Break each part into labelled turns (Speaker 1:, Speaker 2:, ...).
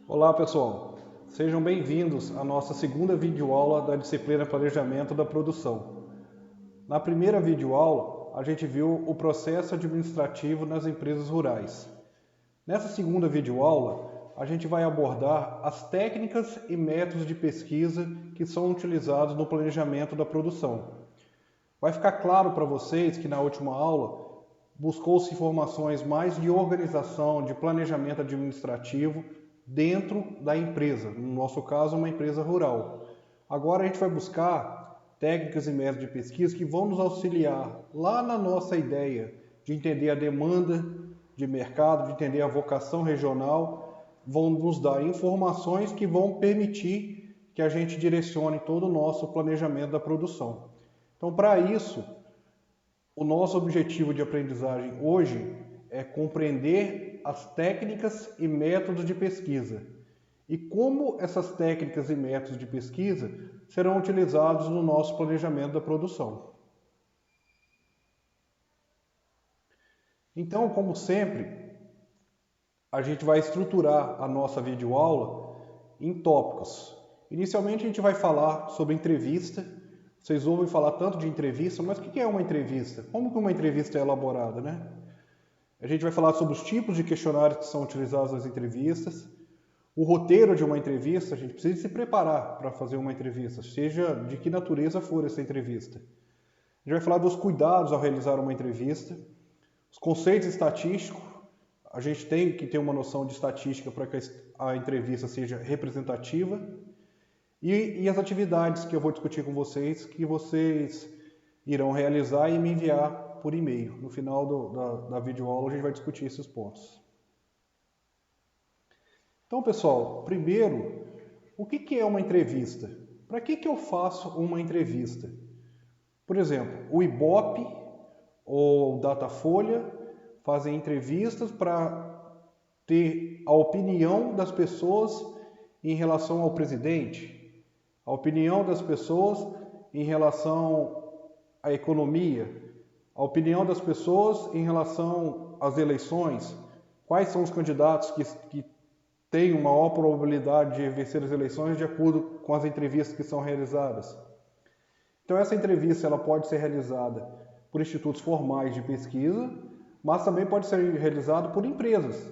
Speaker 1: Olá pessoal, sejam bem-vindos à nossa segunda videoaula da disciplina Planejamento da Produção. Na primeira videoaula, a gente viu o processo administrativo nas empresas rurais. Nessa segunda videoaula, a gente vai abordar as técnicas e métodos de pesquisa que são utilizados no planejamento da produção. Vai ficar claro para vocês que na última aula buscou-se informações mais de organização, de planejamento administrativo dentro da empresa, no nosso caso, uma empresa rural. Agora a gente vai buscar técnicas e métodos de pesquisa que vão nos auxiliar lá na nossa ideia de entender a demanda de mercado, de entender a vocação regional, vão nos dar informações que vão permitir que a gente direcione todo o nosso planejamento da produção. Então, para isso, o nosso objetivo de aprendizagem hoje é compreender as técnicas e métodos de pesquisa e como essas técnicas e métodos de pesquisa serão utilizados no nosso planejamento da produção. Então, como sempre, a gente vai estruturar a nossa videoaula em tópicos. Inicialmente, a gente vai falar sobre entrevista. Vocês ouvem falar tanto de entrevista, mas o que é uma entrevista? Como que uma entrevista é elaborada, né? A gente vai falar sobre os tipos de questionários que são utilizados nas entrevistas, o roteiro de uma entrevista. A gente precisa se preparar para fazer uma entrevista, seja de que natureza for essa entrevista. A gente vai falar dos cuidados ao realizar uma entrevista, os conceitos estatísticos. A gente tem que ter uma noção de estatística para que a entrevista seja representativa. E as atividades que eu vou discutir com vocês, que vocês irão realizar e me enviar por e-mail. No final da videoaula a gente vai discutir esses pontos. Então, pessoal, primeiro, o que é uma entrevista? Para que eu faço uma entrevista? Por exemplo, o Ibope ou Datafolha fazem entrevistas para ter a opinião das pessoas em relação ao presidente, a opinião das pessoas em relação à economia, a opinião das pessoas em relação às eleições, quais são os candidatos que têm uma maior probabilidade de vencer as eleições de acordo com as entrevistas que são realizadas. Então essa entrevista ela pode ser realizada por institutos formais de pesquisa, mas também pode ser realizada por empresas,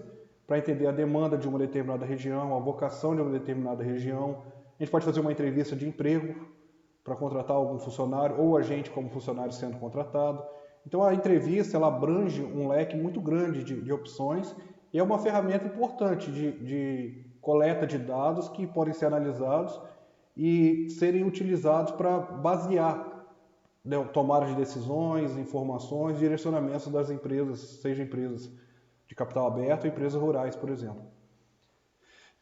Speaker 1: para entender a demanda de uma determinada região, a vocação de uma determinada região. A gente pode fazer uma entrevista de emprego para contratar algum funcionário ou a gente como funcionário sendo contratado. Então a entrevista ela abrange um leque muito grande de opções e é uma ferramenta importante de coleta de dados que podem ser analisados e serem utilizados para basear tomada de decisões, informações, direcionamentos das empresas, seja empresas de capital aberto ou empresas rurais, por exemplo.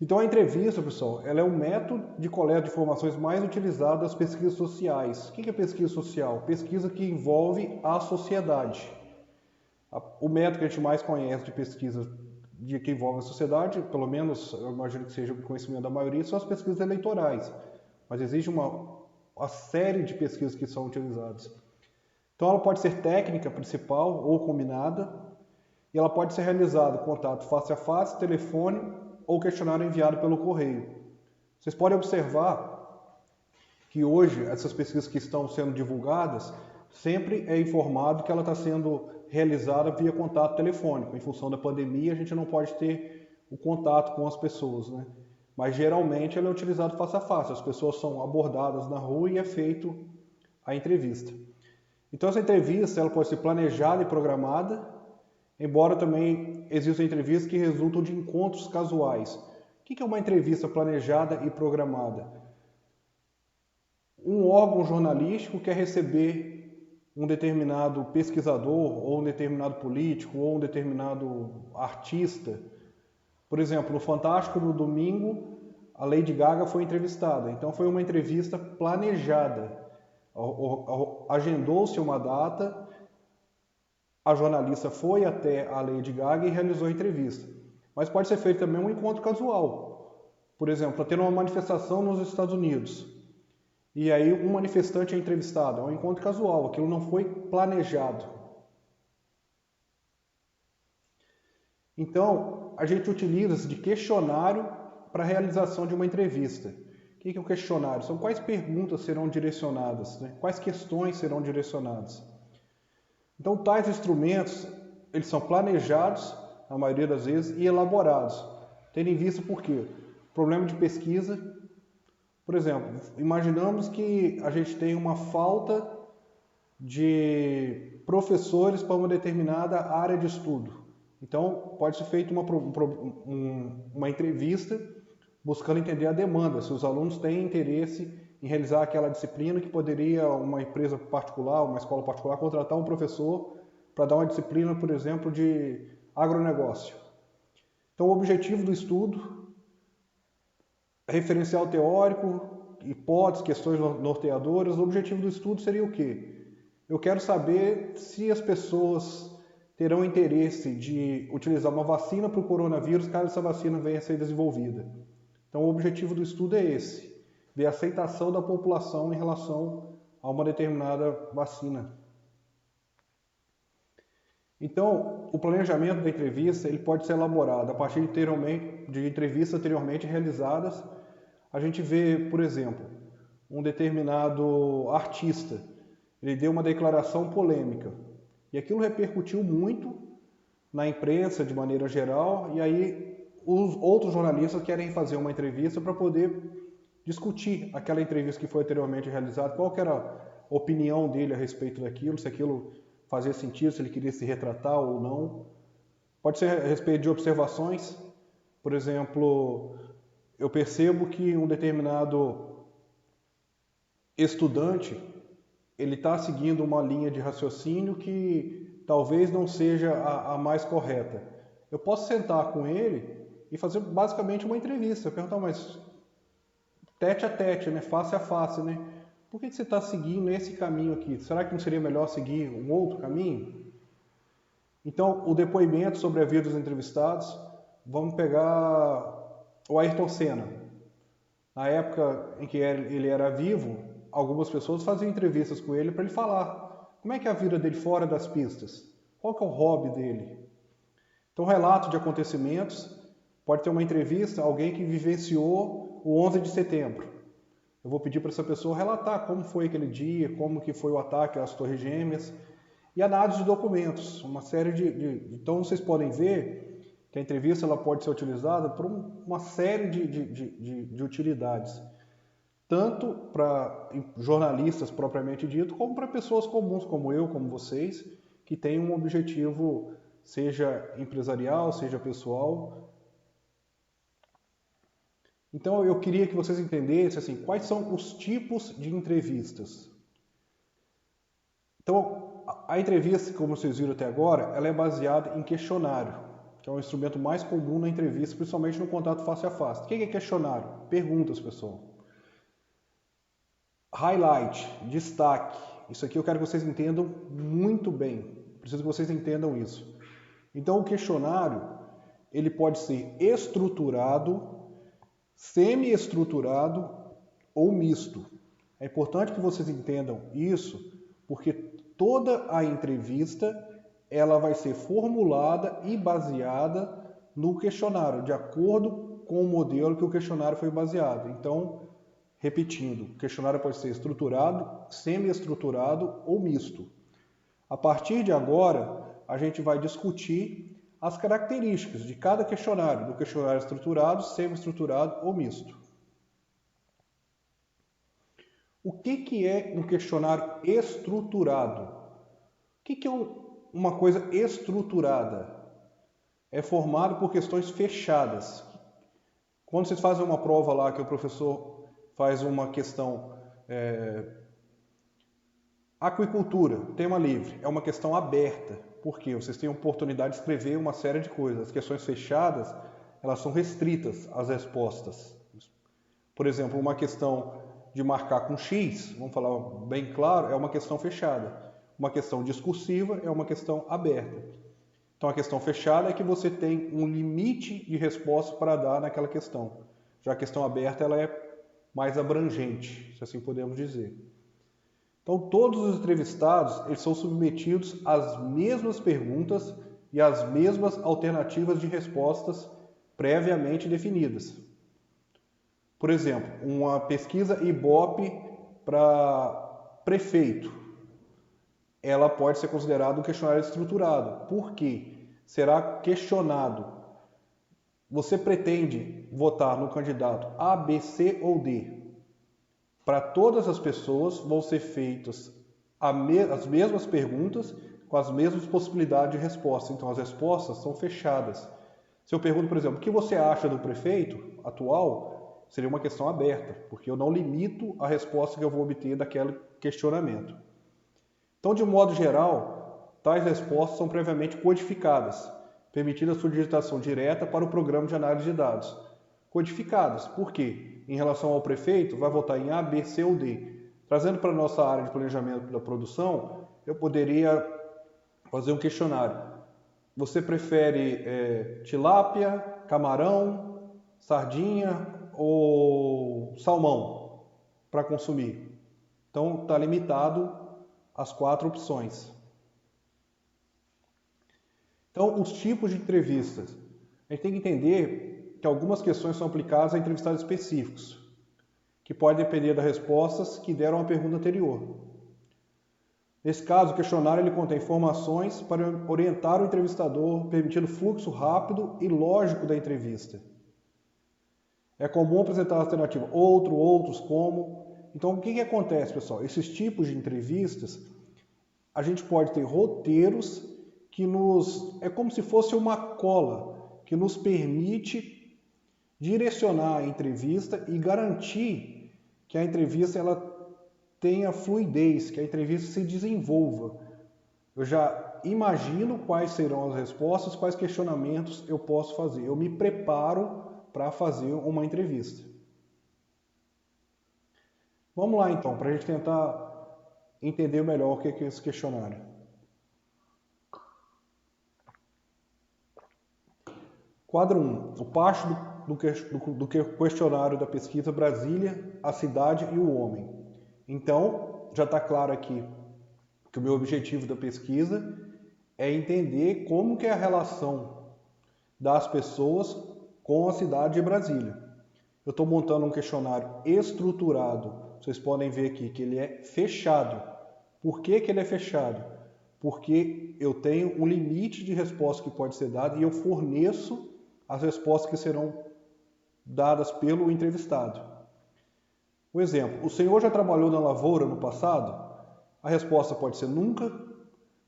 Speaker 1: Então a entrevista, pessoal, ela é um método de coleta de informações mais utilizado das pesquisas sociais. O que é pesquisa social? Pesquisa que envolve a sociedade. O método que a gente mais conhece de pesquisa que envolve a sociedade, pelo menos eu imagino que seja o conhecimento da maioria, são as pesquisas eleitorais. Mas existe uma série de pesquisas que são utilizadas. Então ela pode ser técnica principal ou combinada, e ela pode ser realizada contato face a face, telefone ou questionário enviado pelo correio. Vocês podem observar que hoje essas pesquisas que estão sendo divulgadas, sempre é informado que ela está sendo realizada via contato telefônico. Em função da pandemia, a gente não pode ter o contato com as pessoas, né? Mas geralmente ela é utilizada face a face. As pessoas são abordadas na rua e é feito a entrevista. Então essa entrevista ela pode ser planejada e programada, embora também existam entrevistas que resultam de encontros casuais. O que é uma entrevista planejada e programada? Um órgão jornalístico quer receber um determinado pesquisador, ou um determinado político, ou um determinado artista. Por exemplo, no Fantástico no domingo, a Lady Gaga foi entrevistada. Então foi uma entrevista planejada. Agendou-se uma data, a jornalista foi até a Lady Gaga e realizou a entrevista. Mas pode ser feito também um encontro casual. Por exemplo, está tendo uma manifestação nos Estados Unidos. E aí um manifestante é entrevistado. É um encontro casual, aquilo não foi planejado. Então, a gente utiliza de questionário para a realização de uma entrevista. O que é o questionário? São quais perguntas serão direcionadas, né? Quais questões serão direcionadas. Então, tais instrumentos, eles são planejados, na maioria das vezes, e elaborados, tendo em vista por quê? Problema de pesquisa. Por exemplo, imaginamos que a gente tem uma falta de professores para uma determinada área de estudo. Então, pode ser feita uma entrevista buscando entender a demanda, se os alunos têm interesse em realizar aquela disciplina, que poderia uma empresa particular, uma escola particular, contratar um professor para dar uma disciplina, por exemplo, de agronegócio. Então, o objetivo do estudo, referencial teórico, hipóteses, questões norteadoras. O objetivo do estudo seria o quê? Eu quero saber se as pessoas terão interesse de utilizar uma vacina para o coronavírus, caso essa vacina venha a ser desenvolvida. Então, o objetivo do estudo é esse, ver a aceitação da população em relação a uma determinada vacina. Então, o planejamento da entrevista ele pode ser elaborado a partir de entrevistas anteriormente realizadas. A gente vê, por exemplo, um determinado artista, ele deu uma declaração polêmica e aquilo repercutiu muito na imprensa de maneira geral, e aí os outros jornalistas querem fazer uma entrevista para poder discutir aquela entrevista que foi anteriormente realizada, qual que era a opinião dele a respeito daquilo, se aquilo fazia sentido, se ele queria se retratar ou não. Pode ser a respeito de observações. Por exemplo, eu percebo que um determinado estudante ele está seguindo uma linha de raciocínio que talvez não seja a mais correta. Eu posso sentar com ele e fazer basicamente uma entrevista, perguntar, mas tete a tete, né? Face a face, né? Por que você está seguindo esse caminho aqui? Será que não seria melhor seguir um outro caminho? Então, o depoimento sobre a vida dos entrevistados, vamos pegar o Ayrton Senna. Na época em que ele era vivo, algumas pessoas faziam entrevistas com ele para ele falar como é que é a vida dele fora das pistas, qual que é o hobby dele. Então, relato de acontecimentos, pode ter uma entrevista, alguém que vivenciou o 11 de setembro. Eu vou pedir para essa pessoa relatar como foi aquele dia, como que foi o ataque às Torres Gêmeas, e análise de documentos, uma série Então, vocês podem ver que a entrevista ela pode ser utilizada por uma série de utilidades, tanto para jornalistas propriamente dito, como para pessoas comuns como eu, como vocês, que têm um objetivo, seja empresarial, seja pessoal. Então, eu queria que vocês entendessem assim, quais são os tipos de entrevistas. Então, a entrevista, como vocês viram até agora, ela é baseada em questionário, que é o instrumento mais comum na entrevista, principalmente no contato face a face. O que é questionário? Perguntas, pessoal. Highlight, destaque. Isso aqui eu quero que vocês entendam muito bem. Preciso que vocês entendam isso. Então, o questionário, ele pode ser estruturado, semi-estruturado ou misto. É importante que vocês entendam isso, porque toda a entrevista ela vai ser formulada e baseada no questionário, de acordo com o modelo que o questionário foi baseado. Então, repetindo, o questionário pode ser estruturado, semi-estruturado ou misto. A partir de agora, a gente vai discutir as características de cada questionário, do questionário estruturado, semi-estruturado ou misto. O que é um questionário estruturado? O que é uma coisa estruturada? É formado por questões fechadas. Quando vocês fazem uma prova lá que o professor faz uma questão aquicultura, tema livre, é uma questão aberta. Por quê? Vocês têm a oportunidade de escrever uma série de coisas. As questões fechadas, elas são restritas às respostas. Por exemplo, uma questão de marcar com X, vamos falar bem claro, é uma questão fechada. Uma questão discursiva é uma questão aberta. Então, a questão fechada é que você tem um limite de resposta para dar naquela questão. Já a questão aberta, ela é mais abrangente, se assim podemos dizer. Então, todos os entrevistados eles são submetidos às mesmas perguntas e às mesmas alternativas de respostas previamente definidas. Por exemplo, uma pesquisa Ibope para prefeito, ela pode ser considerada um questionário estruturado. Por quê? Será questionado: você pretende votar no candidato A, B, C ou D? Para todas as pessoas vão ser feitas as mesmas perguntas com as mesmas possibilidades de resposta. Então as respostas são fechadas. Se eu pergunto, por exemplo, o que você acha do prefeito atual, seria uma questão aberta, porque eu não limito a resposta que eu vou obter daquele questionamento. Então, de modo geral, tais respostas são previamente codificadas, permitindo a sua digitação direta para o programa de análise de dados. Codificadas, por quê? Em relação ao prefeito, vai votar em A, B, C ou D. Trazendo para a nossa área de planejamento da produção, eu poderia fazer um questionário. Você prefere tilápia, camarão, sardinha ou salmão para consumir? Então, está limitado às 4 opções. Então, os tipos de entrevistas. A gente tem que entender que algumas questões são aplicadas a entrevistados específicos, que podem depender das respostas que deram à pergunta anterior. Nesse caso, o questionário ele contém informações para orientar o entrevistador, permitindo fluxo rápido e lógico da entrevista. É comum apresentar a alternativa outro, outros, como. Então, o que acontece, pessoal? Esses tipos de entrevistas, a gente pode ter roteiros que é como se fosse uma cola, que nos permite direcionar a entrevista e garantir que a entrevista ela tenha fluidez, que a entrevista se desenvolva. Eu já imagino quais serão as respostas, quais questionamentos eu posso fazer. Eu me preparo para fazer uma entrevista. Vamos lá então, para a gente tentar entender melhor o que é esse questionário. Quadro 1. O parte do questionário da pesquisa Brasília, a cidade e o homem. Então, já está claro aqui que o meu objetivo da pesquisa é entender como que é a relação das pessoas com a cidade de Brasília. Eu estou montando um questionário estruturado. Vocês podem ver aqui que ele é fechado. Por que ele é fechado? Porque eu tenho um limite de resposta que pode ser dado e eu forneço as respostas que serão dadas pelo entrevistado. Um exemplo, o senhor já trabalhou na lavoura no passado? A resposta pode ser nunca,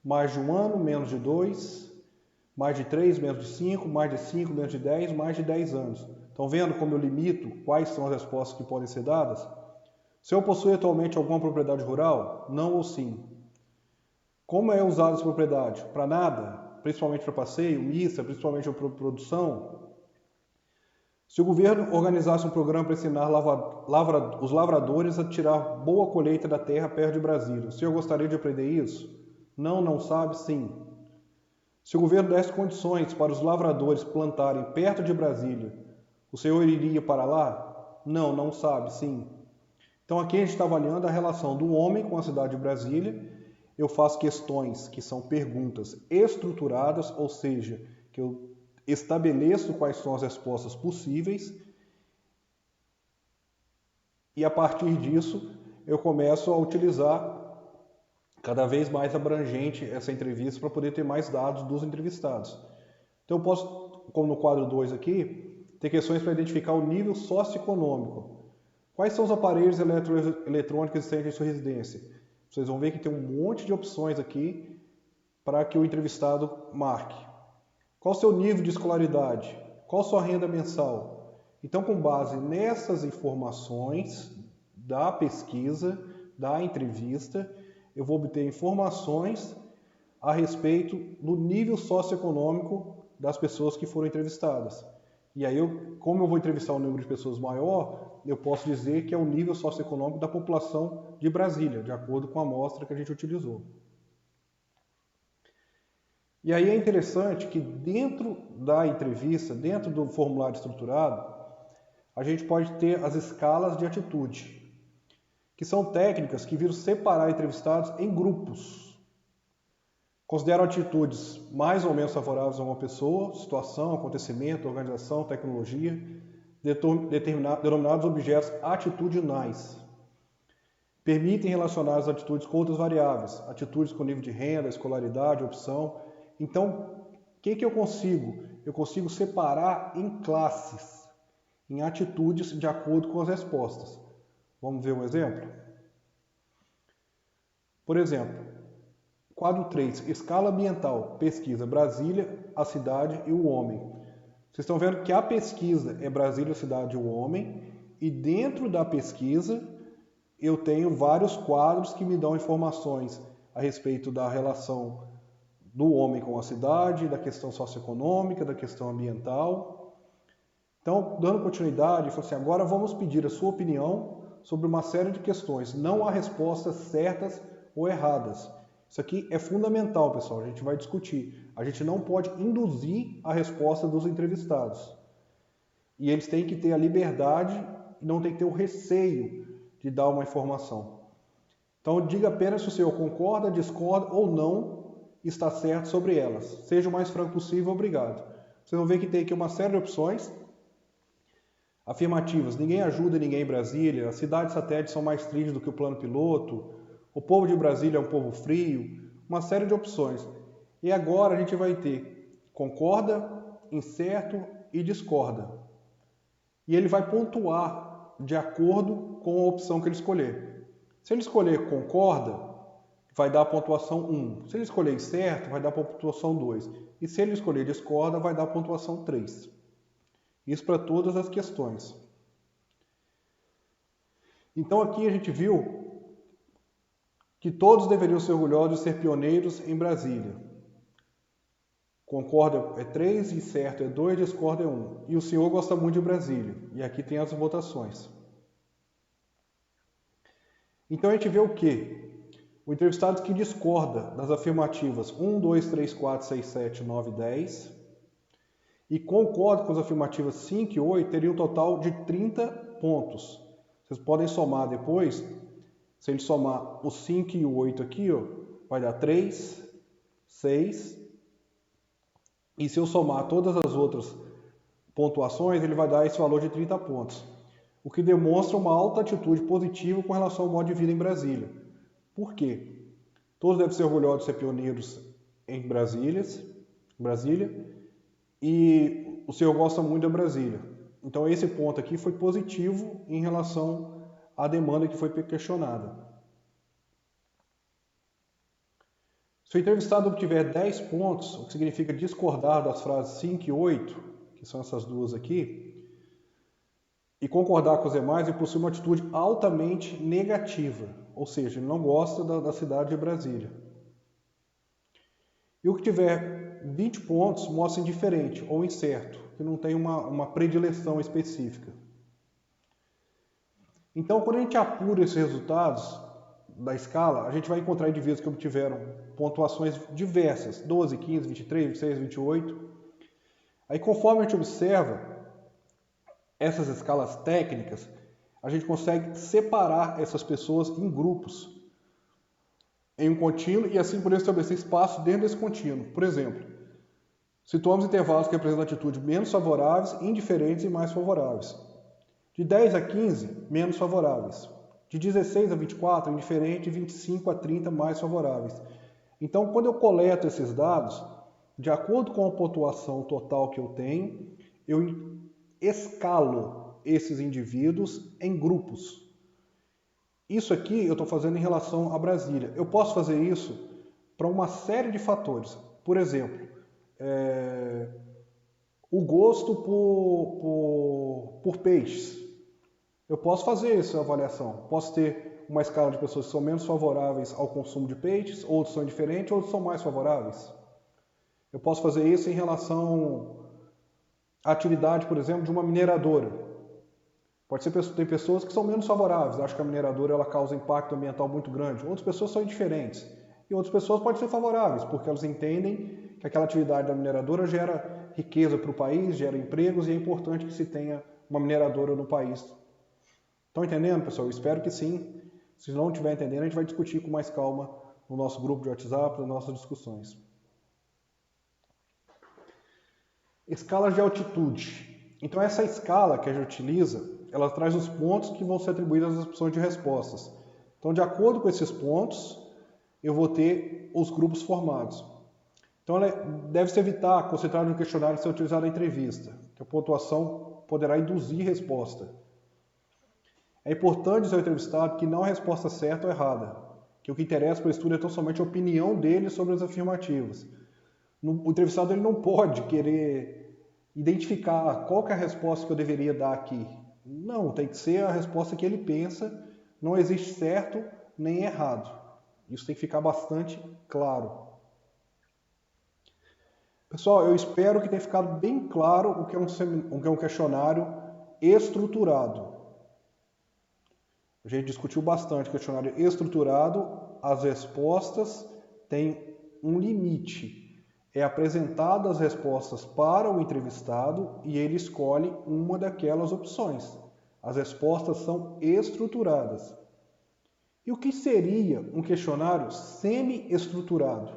Speaker 1: mais de 1 ano, menos de 2, mais de 3, menos de 5, mais de 5, menos de 10, mais de 10 anos. Estão vendo como eu limito quais são as respostas que podem ser dadas? O senhor possui atualmente alguma propriedade rural? Não ou sim? Como é usada essa propriedade? Para nada? Principalmente para passeio, missa, principalmente para produção? Se o governo organizasse um programa para ensinar os lavradores a tirar boa colheita da terra perto de Brasília, o senhor gostaria de aprender isso? Não, não sabe? Sim. Se o governo desse condições para os lavradores plantarem perto de Brasília, o senhor iria para lá? Não, não sabe? Sim. Então aqui a gente está avaliando a relação do homem com a cidade de Brasília. Eu faço questões que são perguntas estruturadas, ou seja, que eu estabeleço quais são as respostas possíveis e a partir disso eu começo a utilizar cada vez mais abrangente essa entrevista para poder ter mais dados dos entrevistados. Então eu posso, como no quadro 2 aqui, ter questões para identificar o nível socioeconômico. Quais são os aparelhos eletrônicos existentes em sua residência? Vocês vão ver que tem um monte de opções aqui para que o entrevistado marque. Qual o seu nível de escolaridade? Qual a sua renda mensal? Então, com base nessas informações da pesquisa, da entrevista, eu vou obter informações a respeito do nível socioeconômico das pessoas que foram entrevistadas. E aí, como eu vou entrevistar um número de pessoas maior, eu posso dizer que é o nível socioeconômico da população de Brasília, de acordo com a amostra que a gente utilizou. E aí é interessante que dentro da entrevista, dentro do formulário estruturado, a gente pode ter as escalas de atitude, que são técnicas que viram separar entrevistados em grupos. Consideram atitudes mais ou menos favoráveis a uma pessoa, situação, acontecimento, organização, tecnologia. denominados objetos atitudinais. Permitem relacionar as atitudes com outras variáveis, atitudes com nível de renda, escolaridade, opção. Então, o que eu consigo? Eu consigo separar em classes, em atitudes de acordo com as respostas. Vamos ver um exemplo? Por exemplo, quadro 3, escala ambiental, pesquisa Brasília, a cidade e o homem. Vocês estão vendo que a pesquisa é Brasília, a cidade e o homem, e dentro da pesquisa eu tenho vários quadros que me dão informações a respeito da relação do homem com a cidade, da questão socioeconômica, da questão ambiental. Então, dando continuidade, eu falo assim, agora vamos pedir a sua opinião sobre uma série de questões. Não há respostas certas ou erradas. Isso aqui é fundamental, pessoal, a gente vai discutir. A gente não pode induzir a resposta dos entrevistados. E eles têm que ter a liberdade e não tem que ter o receio de dar uma informação. Então, diga apenas se o senhor concorda, discorda ou não está certo sobre elas. Seja o mais franco possível, obrigado. Vocês vão ver que tem aqui uma série de opções. Afirmativas, ninguém ajuda ninguém em Brasília, as cidades satélites são mais tristes do que o plano piloto, o povo de Brasília é um povo frio, uma série de opções. E agora a gente vai ter concorda, incerto e discorda. E ele vai pontuar de acordo com a opção que ele escolher. Se ele escolher concorda, vai dar a pontuação 1. Se ele escolher certo, vai dar a pontuação 2. E se ele escolher discorda, vai dar a pontuação 3. Isso para todas as questões. Então aqui a gente viu que todos deveriam ser orgulhosos de ser pioneiros em Brasília. Concorda é 3, incerto é 2, discorda é 1. E o senhor gosta muito de Brasília. E aqui tem as votações. Então a gente vê o quê? O entrevistado que discorda das afirmativas 1, 2, 3, 4, 6, 7, 9, 10 e concorda com as afirmativas 5 e 8 teria um total de 30 pontos. Vocês podem somar depois. Se ele somar o 5 e o 8 aqui, ó, vai dar 3, 6. E se eu somar todas as outras pontuações, ele vai dar esse valor de 30 pontos. O que demonstra uma alta atitude positiva com relação ao modo de vida em Brasília. Por quê? Todos devem ser orgulhosos de ser pioneiros em Brasília. E o senhor gosta muito da Brasília. Então esse ponto aqui foi positivo em relação à demanda que foi questionada. Se o entrevistado obtiver 10 pontos, o que significa discordar das frases 5 e 8, que são essas duas aqui, e concordar com os demais, ele possui uma atitude altamente negativa, ou seja, ele não gosta da cidade de Brasília. E o que tiver 20 pontos mostra indiferente ou incerto, que não tem uma predileção específica. Então, quando a gente apura esses resultados da escala, a gente vai encontrar indivíduos que obtiveram pontuações diversas, 12, 15, 23, 26, 28. Aí, conforme a gente observa essas escalas técnicas, a gente consegue separar essas pessoas em grupos, em um contínuo, e assim poder estabelecer espaço dentro desse contínuo. Por exemplo, situamos intervalos que representam atitudes menos favoráveis, indiferentes e mais favoráveis. De 10 a 15, menos favoráveis. De 16 a 24, indiferente, e 25 a 30, mais favoráveis. Então, quando eu coleto esses dados, de acordo com a pontuação total que eu tenho, eu escalo esses indivíduos em grupos. Isso aqui eu estou fazendo em relação a Brasília. Eu posso fazer isso para uma série de fatores. Por exemplo, o gosto por peixes. Eu posso fazer essa avaliação. Posso ter uma escala de pessoas que são menos favoráveis ao consumo de peixes, outros são indiferentes, outros são mais favoráveis. Eu posso fazer isso em relação à atividade, por exemplo, de uma mineradora. Pode ser tem pessoas que são menos favoráveis, acham que a mineradora ela causa impacto ambiental muito grande. Outras pessoas são indiferentes. E outras pessoas podem ser favoráveis, porque elas entendem que aquela atividade da mineradora gera riqueza para o país, gera empregos e é importante que se tenha uma mineradora no país. Estão entendendo, pessoal? Eu espero que sim. Se não estiver entendendo, a gente vai discutir com mais calma no nosso grupo de WhatsApp, nas nossas discussões. Escalas de altitude. Então essa escala que a gente utiliza, ela traz os pontos que vão ser atribuídos às opções de respostas. Então, de acordo com esses pontos, eu vou ter os grupos formados. Então, deve-se evitar concentrar no questionário ser utilizado na entrevista, que a pontuação poderá induzir resposta. É importante dizer ao entrevistado que não há resposta certa ou errada, que o que interessa para o estudo é tão somente a opinião dele sobre as afirmativas. O entrevistado ele não pode querer identificar qual que é a resposta que eu deveria dar aqui. Não, tem que ser a resposta que ele pensa, não existe certo nem errado. Isso tem que ficar bastante claro. Pessoal, eu espero que tenha ficado bem claro o que é um questionário estruturado. A gente discutiu bastante o questionário estruturado, as respostas têm um limite. É apresentado as respostas para o entrevistado e ele escolhe uma daquelas opções. As respostas são estruturadas. E o que seria um questionário semi-estruturado?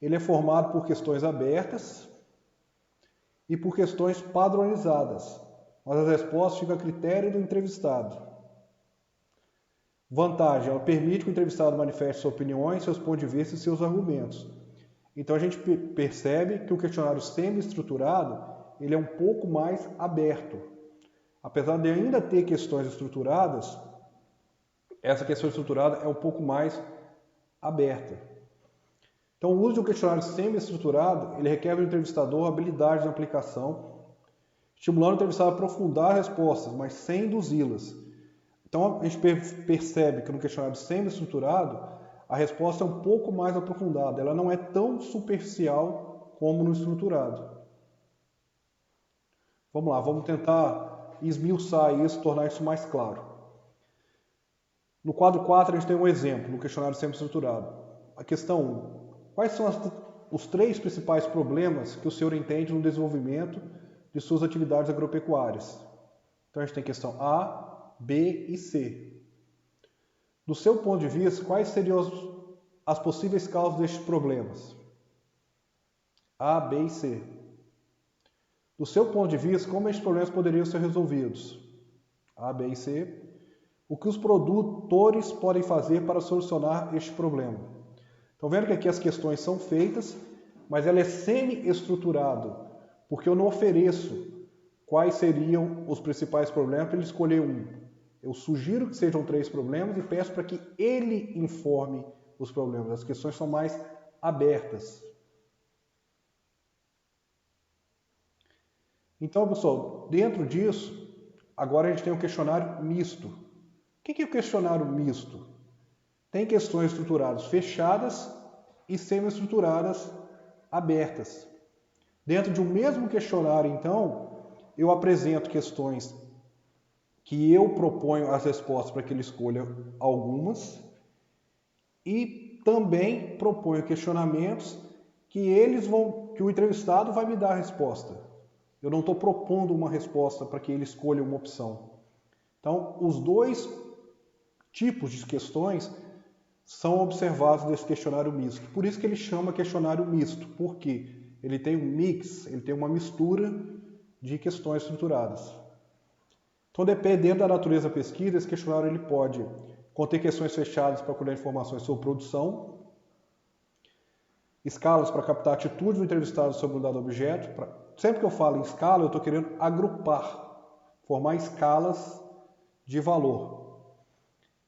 Speaker 1: Ele é formado por questões abertas e por questões padronizadas, mas as respostas ficam a critério do entrevistado. Vantagem, ela permite que o entrevistado manifeste suas opiniões, seus pontos de vista e seus argumentos. Então a gente percebe que o questionário semi-estruturado ele é um pouco mais aberto. Apesar de ainda ter questões estruturadas, essa questão estruturada é um pouco mais aberta. Então, o uso de um questionário semi-estruturado, ele requer do entrevistador habilidade na aplicação, estimulando o entrevistado a aprofundar as respostas, mas sem induzi-las. Então, a gente percebe que no questionário semi-estruturado, a resposta é um pouco mais aprofundada, ela não é tão superficial como no estruturado. Vamos lá, vamos tentar esmiuçar isso, tornar isso mais claro. No quadro 4, a gente tem um exemplo, no questionário semi-estruturado. A questão 1. Quais são os 3 principais problemas que o senhor entende no desenvolvimento de suas atividades agropecuárias? Então, a gente tem questão A, B e C. Do seu ponto de vista, quais seriam as possíveis causas destes problemas? A, B e C. Do seu ponto de vista, como estes problemas poderiam ser resolvidos? A, B e C. O que os produtores podem fazer para solucionar este problema? Estão vendo que aqui as questões são feitas, mas ela é semi-estruturado, porque eu não ofereço quais seriam os principais problemas para ele escolher um. Eu sugiro que sejam 3 problemas e peço para que ele informe os problemas. As questões são mais abertas. Então, pessoal, dentro disso, agora a gente tem um questionário misto. O que é o questionário misto? Tem questões estruturadas fechadas e semi-estruturadas abertas. Dentro de um mesmo questionário, então, eu apresento questões que eu proponho as respostas para que ele escolha algumas e também proponho questionamentos que o entrevistado vai me dar a resposta. Eu não estou propondo uma resposta para que ele escolha uma opção. Então, os 2 tipos de questões são observados nesse questionário misto. Por isso que ele chama questionário misto, porque ele tem um mix, ele tem uma mistura de questões estruturadas. Então, dependendo da natureza da pesquisa, esse questionário ele pode conter questões fechadas para colher informações sobre produção, escalas para captar atitude do entrevistado sobre um dado objeto. Sempre que eu falo em escala, eu estou querendo agrupar, formar escalas de valor.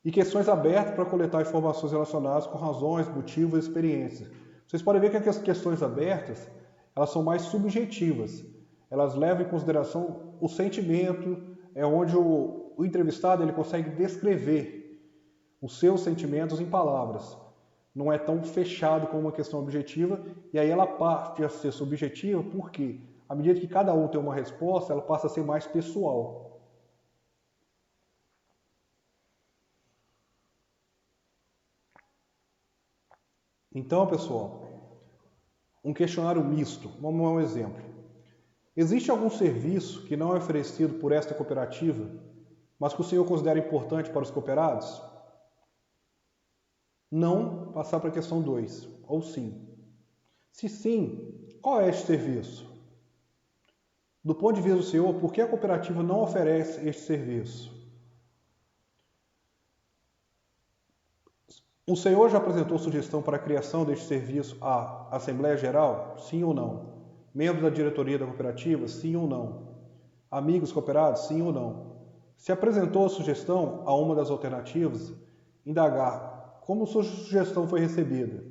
Speaker 1: E questões abertas para coletar informações relacionadas com razões, motivos e experiências. Vocês podem ver que as questões abertas, elas são mais subjetivas. Elas levam em consideração o sentimento, é onde o entrevistado ele consegue descrever os seus sentimentos em palavras. Não é tão fechado como uma questão objetiva, e aí ela parte a ser subjetiva porque, à medida que cada um tem uma resposta, ela passa a ser mais pessoal. Então, pessoal, um questionário misto. Vamos dar um exemplo. Existe algum serviço que não é oferecido por esta cooperativa, mas que o senhor considera importante para os cooperados? Não, passar para a questão 2, ou sim. Se sim, qual é este serviço? Do ponto de vista do senhor, por que a cooperativa não oferece este serviço? O senhor já apresentou sugestão para a criação deste serviço à Assembleia Geral? Sim ou não? Membros da diretoria da cooperativa? Sim ou não? Amigos cooperados? Sim ou não? Se apresentou a sugestão a uma das alternativas, indagar como sua sugestão foi recebida.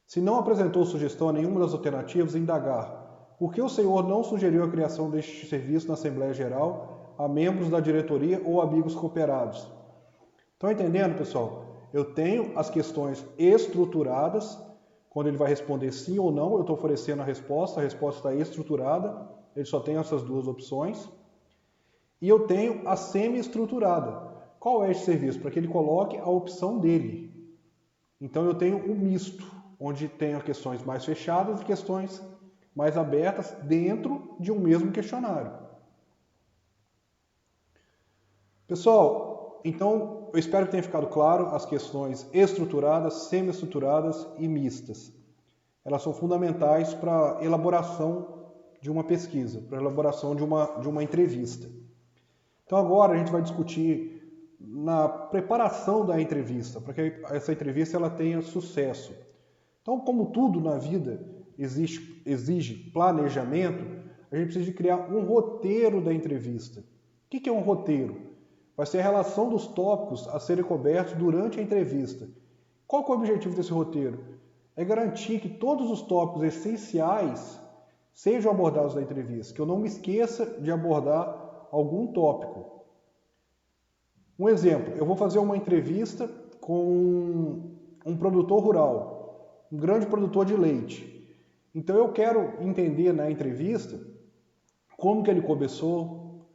Speaker 1: Se não apresentou sugestão a nenhuma das alternativas, indagar por que o senhor não sugeriu a criação deste serviço na Assembleia Geral a membros da diretoria ou amigos cooperados. Estão entendendo, pessoal? Eu tenho as questões estruturadas, quando ele vai responder sim ou não, eu estou oferecendo a resposta está estruturada, ele só tem essas duas opções. E eu tenho a semi-estruturada. Qual é esse serviço? Para que ele coloque a opção dele. Então eu tenho o misto, onde tenho questões mais fechadas e questões mais abertas dentro de um mesmo questionário. Pessoal, então eu espero que tenha ficado claro as questões estruturadas, semi-estruturadas e mistas. Elas são fundamentais para a elaboração de uma pesquisa, para a elaboração de uma entrevista. Então agora a gente vai discutir na preparação da entrevista, para que essa entrevista ela tenha sucesso. Então, como tudo na vida exige planejamento, a gente precisa de criar um roteiro da entrevista. O que é um roteiro? Vai ser a relação dos tópicos a serem cobertos durante a entrevista. Qual que é o objetivo desse roteiro? É garantir que todos os tópicos essenciais sejam abordados na entrevista, que eu não me esqueça de abordar algum tópico. Um exemplo, eu vou fazer uma entrevista com um produtor rural, um grande produtor de leite. Então eu quero entender na entrevista como que ele começou,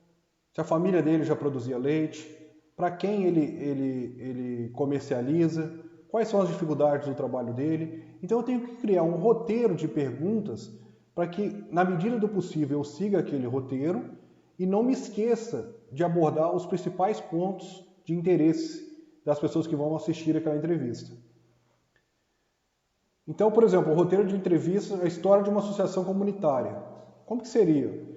Speaker 1: se a família dele já produzia leite, para quem ele comercializa, quais são as dificuldades do trabalho dele. Então eu tenho que criar um roteiro de perguntas para que, na medida do possível, eu siga aquele roteiro e não me esqueça de abordar os principais pontos de interesse das pessoas que vão assistir aquela entrevista. Então, por exemplo, o roteiro de entrevista é a história de uma associação comunitária. Como que seria?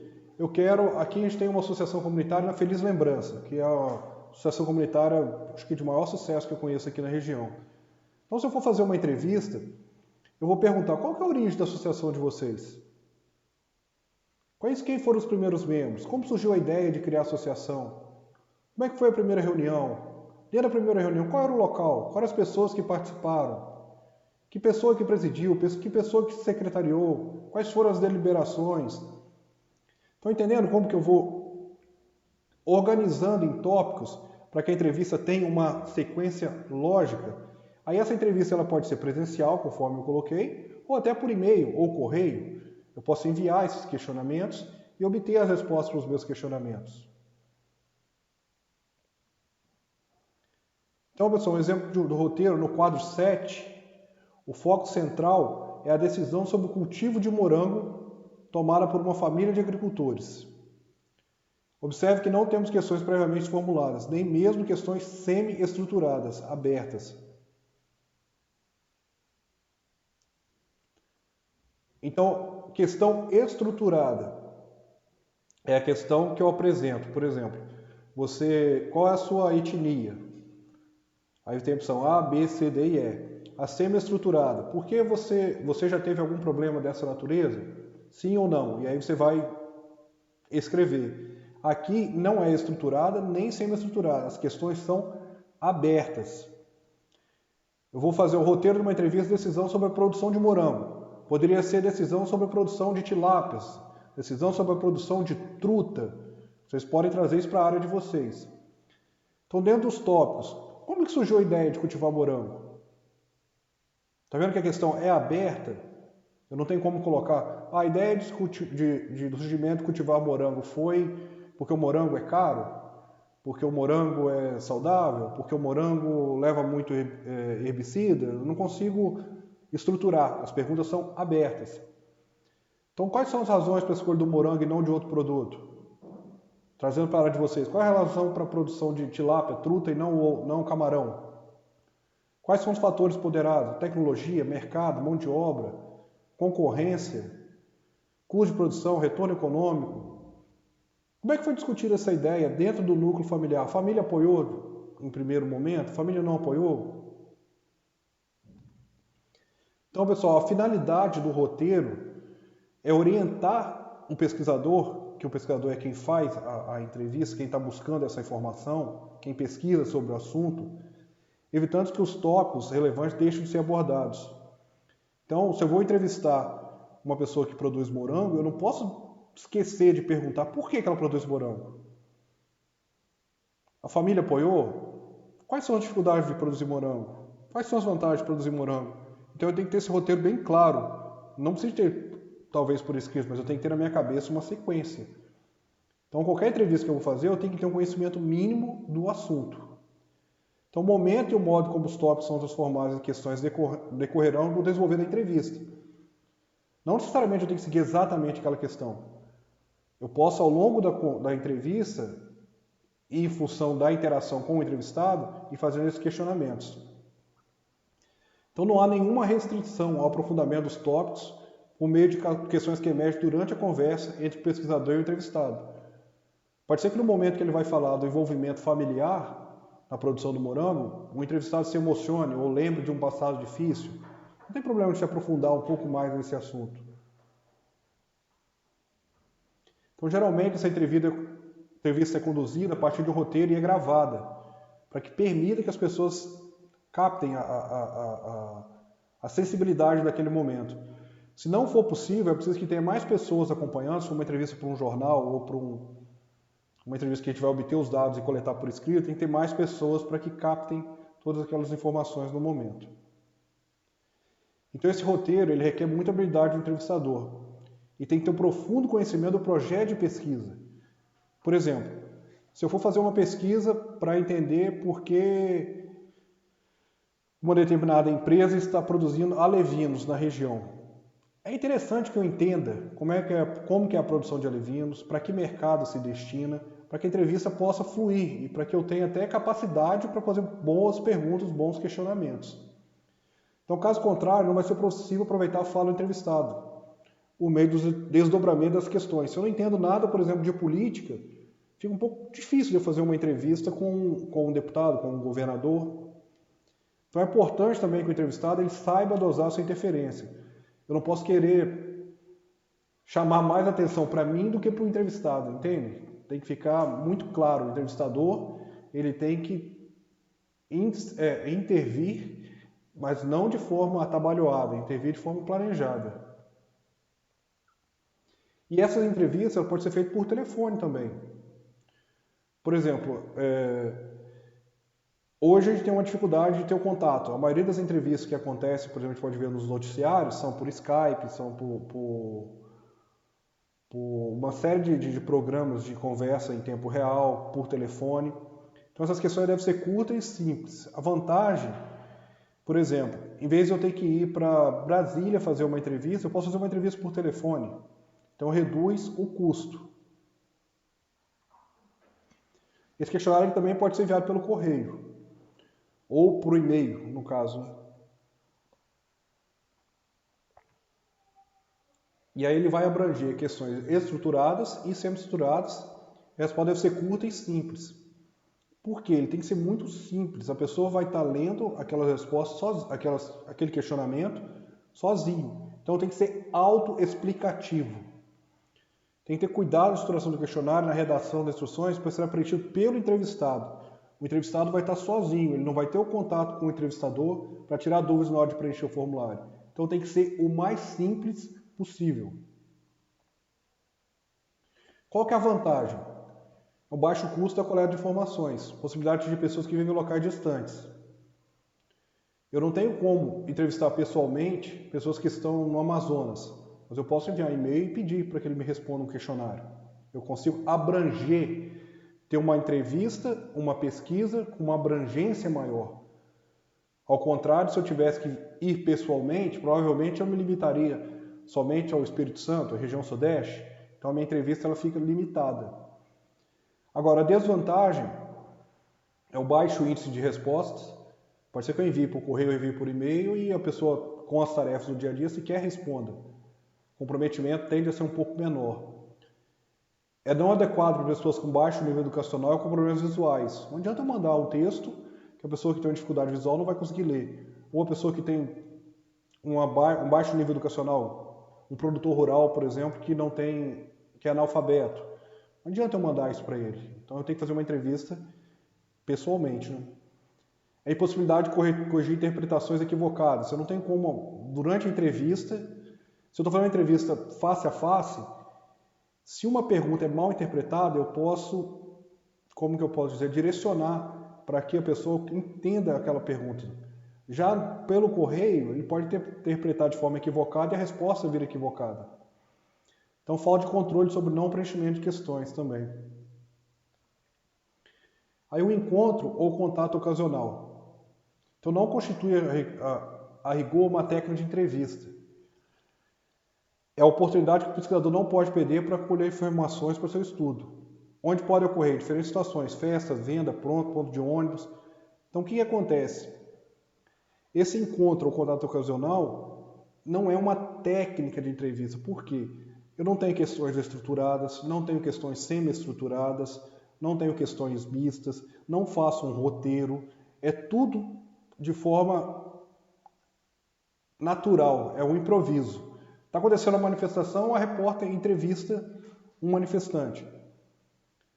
Speaker 1: Aqui a gente tem uma associação comunitária na Feliz Lembrança, que é a associação comunitária, acho que de maior sucesso que eu conheço aqui na região. Então, se eu for fazer uma entrevista, eu vou perguntar qual que é a origem da associação de vocês? Quem foram os primeiros membros? Como surgiu a ideia de criar a associação? Como é que foi a primeira reunião? Dentro da primeira reunião, qual era o local? Quais eram as pessoas que participaram? Que pessoa que presidiu? Que pessoa que secretariou? Quais foram as deliberações? Estão entendendo como que eu vou organizando em tópicos para que a entrevista tenha uma sequência lógica? Aí essa entrevista ela pode ser presencial, conforme eu coloquei, ou até por e-mail ou correio. Eu posso enviar esses questionamentos e obter as respostas para os meus questionamentos. Então, pessoal, um exemplo do roteiro, no quadro 7, o foco central é a decisão sobre o cultivo de morango tomada por uma família de agricultores. Observe que não temos questões previamente formuladas, nem mesmo questões semi-estruturadas, abertas. Então, questão estruturada é a questão que eu apresento. Por exemplo, qual é a sua etnia? Aí tem a opção A, B, C, D e E. A semi-estruturada, por que você já teve algum problema dessa natureza? Sim ou não? E aí você vai escrever. Aqui não é estruturada nem semi-estruturada, as questões são abertas. Eu vou fazer o roteiro de uma entrevista de decisão sobre a produção de morango. Poderia ser decisão sobre a produção de tilápias, decisão sobre a produção de truta. Vocês podem trazer isso para a área de vocês. Então, dentro dos tópicos, como que surgiu a ideia de cultivar morango? Está vendo que a questão é aberta? Eu não tenho como colocar. A ideia do surgimento de cultivar morango foi porque o morango é caro? Porque o morango é saudável? Porque o morango leva muito herbicida? Eu não consigo estruturar. As perguntas são abertas. Então, quais são as razões para a escolha do morango e não de outro produto? Trazendo para a área de vocês. Qual é a relação para a produção de tilápia, truta e não camarão? Quais são os fatores ponderados? Tecnologia, mercado, mão de obra, concorrência. custo de produção, retorno econômico. Como é que foi discutida essa ideia dentro do núcleo familiar? A família apoiou em primeiro momento? A família não apoiou? Então, pessoal, a finalidade do roteiro é orientar o pesquisador, que o pesquisador é quem faz a entrevista, quem está buscando essa informação, quem pesquisa sobre o assunto, evitando que os tópicos relevantes deixem de ser abordados. Então, se eu vou entrevistar uma pessoa que produz morango, eu não posso esquecer de perguntar por que ela produz morango. A família apoiou? Quais são as dificuldades de produzir morango? Quais são as vantagens de produzir morango? Então eu tenho que ter esse roteiro bem claro. Não preciso ter, talvez por escrito, mas eu tenho que ter na minha cabeça uma sequência. Então qualquer entrevista que eu vou fazer, eu tenho que ter um conhecimento mínimo do assunto. Então o momento e o modo como os tópicos são transformados em questões decorrerão do desenvolver da entrevista. Não necessariamente eu tenho que seguir exatamente aquela questão. Eu posso, ao longo da entrevista, e em função da interação com o entrevistado, ir fazendo esses questionamentos. Então não há nenhuma restrição ao aprofundamento dos tópicos por meio de questões que emergem durante a conversa entre o pesquisador e o entrevistado. Pode ser que no momento que ele vai falar do envolvimento familiar na produção do morango, o entrevistado se emocione ou lembre de um passado difícil. Não tem problema de se aprofundar um pouco mais nesse assunto. Então, geralmente, essa entrevista é conduzida a partir de um roteiro e é gravada, para que permita que as pessoas captem a sensibilidade daquele momento. Se não for possível, é preciso que tenha mais pessoas acompanhando, se for uma entrevista para um jornal ou para uma entrevista que a gente vai obter os dados e coletar por escrito, tem que ter mais pessoas para que captem todas aquelas informações no momento. Então esse roteiro ele requer muita habilidade do entrevistador e tem que ter um profundo conhecimento do projeto de pesquisa. Por exemplo, se eu for fazer uma pesquisa para entender por que uma determinada empresa está produzindo alevinos na região, é interessante que eu entenda como que é a produção de alevinos, para que mercado se destina, para que a entrevista possa fluir e para que eu tenha até capacidade para fazer boas perguntas, bons questionamentos. Então, caso contrário, não vai ser possível aproveitar a fala do entrevistado, o meio do desdobramento das questões. Se eu não entendo nada, por exemplo, de política, fica um pouco difícil de eu fazer uma entrevista com um deputado, com um governador. Então é importante também que o entrevistado ele saiba dosar a sua interferência. Eu não posso querer chamar mais atenção para mim do que para o entrevistado, entende? Tem que ficar muito claro, o entrevistador ele tem que intervir, mas não de forma atabalhoada, intervir de forma planejada. E essas entrevistas podem ser feitas por telefone também. Por exemplo, hoje a gente tem uma dificuldade de ter o contato. A maioria das entrevistas que acontecem, por exemplo, a gente pode ver nos noticiários, são por Skype, são por uma série de programas de conversa em tempo real, por telefone. Então essas questões devem ser curtas e simples. A vantagem, por exemplo, em vez de eu ter que ir para Brasília fazer uma entrevista, eu posso fazer uma entrevista por telefone. Então reduz o custo. Esse questionário também pode ser enviado pelo correio ou por e-mail, no caso. E aí ele vai abranger questões estruturadas e semi-estruturadas. Elas podem ser curtas e simples. Por quê? Ele tem que ser muito simples. A pessoa vai estar lendo aquelas respostas, aquele questionamento sozinho. Então tem que ser autoexplicativo. Tem que ter cuidado na estruturação do questionário, na redação das instruções, para ser preenchido pelo entrevistado. O entrevistado vai estar sozinho, ele não vai ter o contato com o entrevistador para tirar dúvidas na hora de preencher o formulário. Então tem que ser o mais simples possível. Qual que é a vantagem? O baixo custo da coleta de informações, possibilidade de pessoas que vivem em locais distantes. Eu não tenho como entrevistar pessoalmente pessoas que estão no Amazonas, mas eu posso enviar e-mail e pedir para que ele me responda um questionário. Eu consigo abranger, ter uma entrevista, uma pesquisa com uma abrangência maior. Ao contrário, se eu tivesse que ir pessoalmente, provavelmente eu me limitaria somente ao Espírito Santo, à região sudeste. Então a minha entrevista ela fica limitada. Agora, a desvantagem é o baixo índice de respostas. Pode ser que eu envie por correio, eu envie por e-mail e a pessoa com as tarefas do dia a dia sequer responda. comprometimento tende a ser um pouco menor. É não adequado para pessoas com baixo nível educacional com problemas visuais. Não adianta eu mandar um texto que a pessoa que tem uma dificuldade visual não vai conseguir ler. Ou a pessoa que tem um baixo nível educacional, um produtor rural, por exemplo, que é analfabeto. Não adianta eu mandar isso para ele. Então eu tenho que fazer uma entrevista pessoalmente. Né? A impossibilidade de corrigir interpretações equivocadas. Você não tem como, durante a entrevista, se eu estou fazendo uma entrevista face a face, se uma pergunta é mal interpretada, eu posso, como que eu posso dizer, direcionar para que a pessoa entenda aquela pergunta. Já pelo correio, ele pode interpretar de forma equivocada e a resposta vir equivocada. Então, falta de controle sobre o não preenchimento de questões também. Aí o encontro ou contato ocasional. Então, não constitui a rigor uma técnica de entrevista. É a oportunidade que o pesquisador não pode perder para colher informações para o seu estudo. Onde pode ocorrer diferentes situações, festas, venda, ponto de ônibus. Então, o que acontece? Esse encontro ou contato ocasional não é uma técnica de entrevista. Por quê? Eu não tenho questões estruturadas, não tenho questões semi-estruturadas, não tenho questões mistas, não faço um roteiro. É tudo de forma natural, é um improviso. Está acontecendo uma manifestação, a repórter entrevista um manifestante.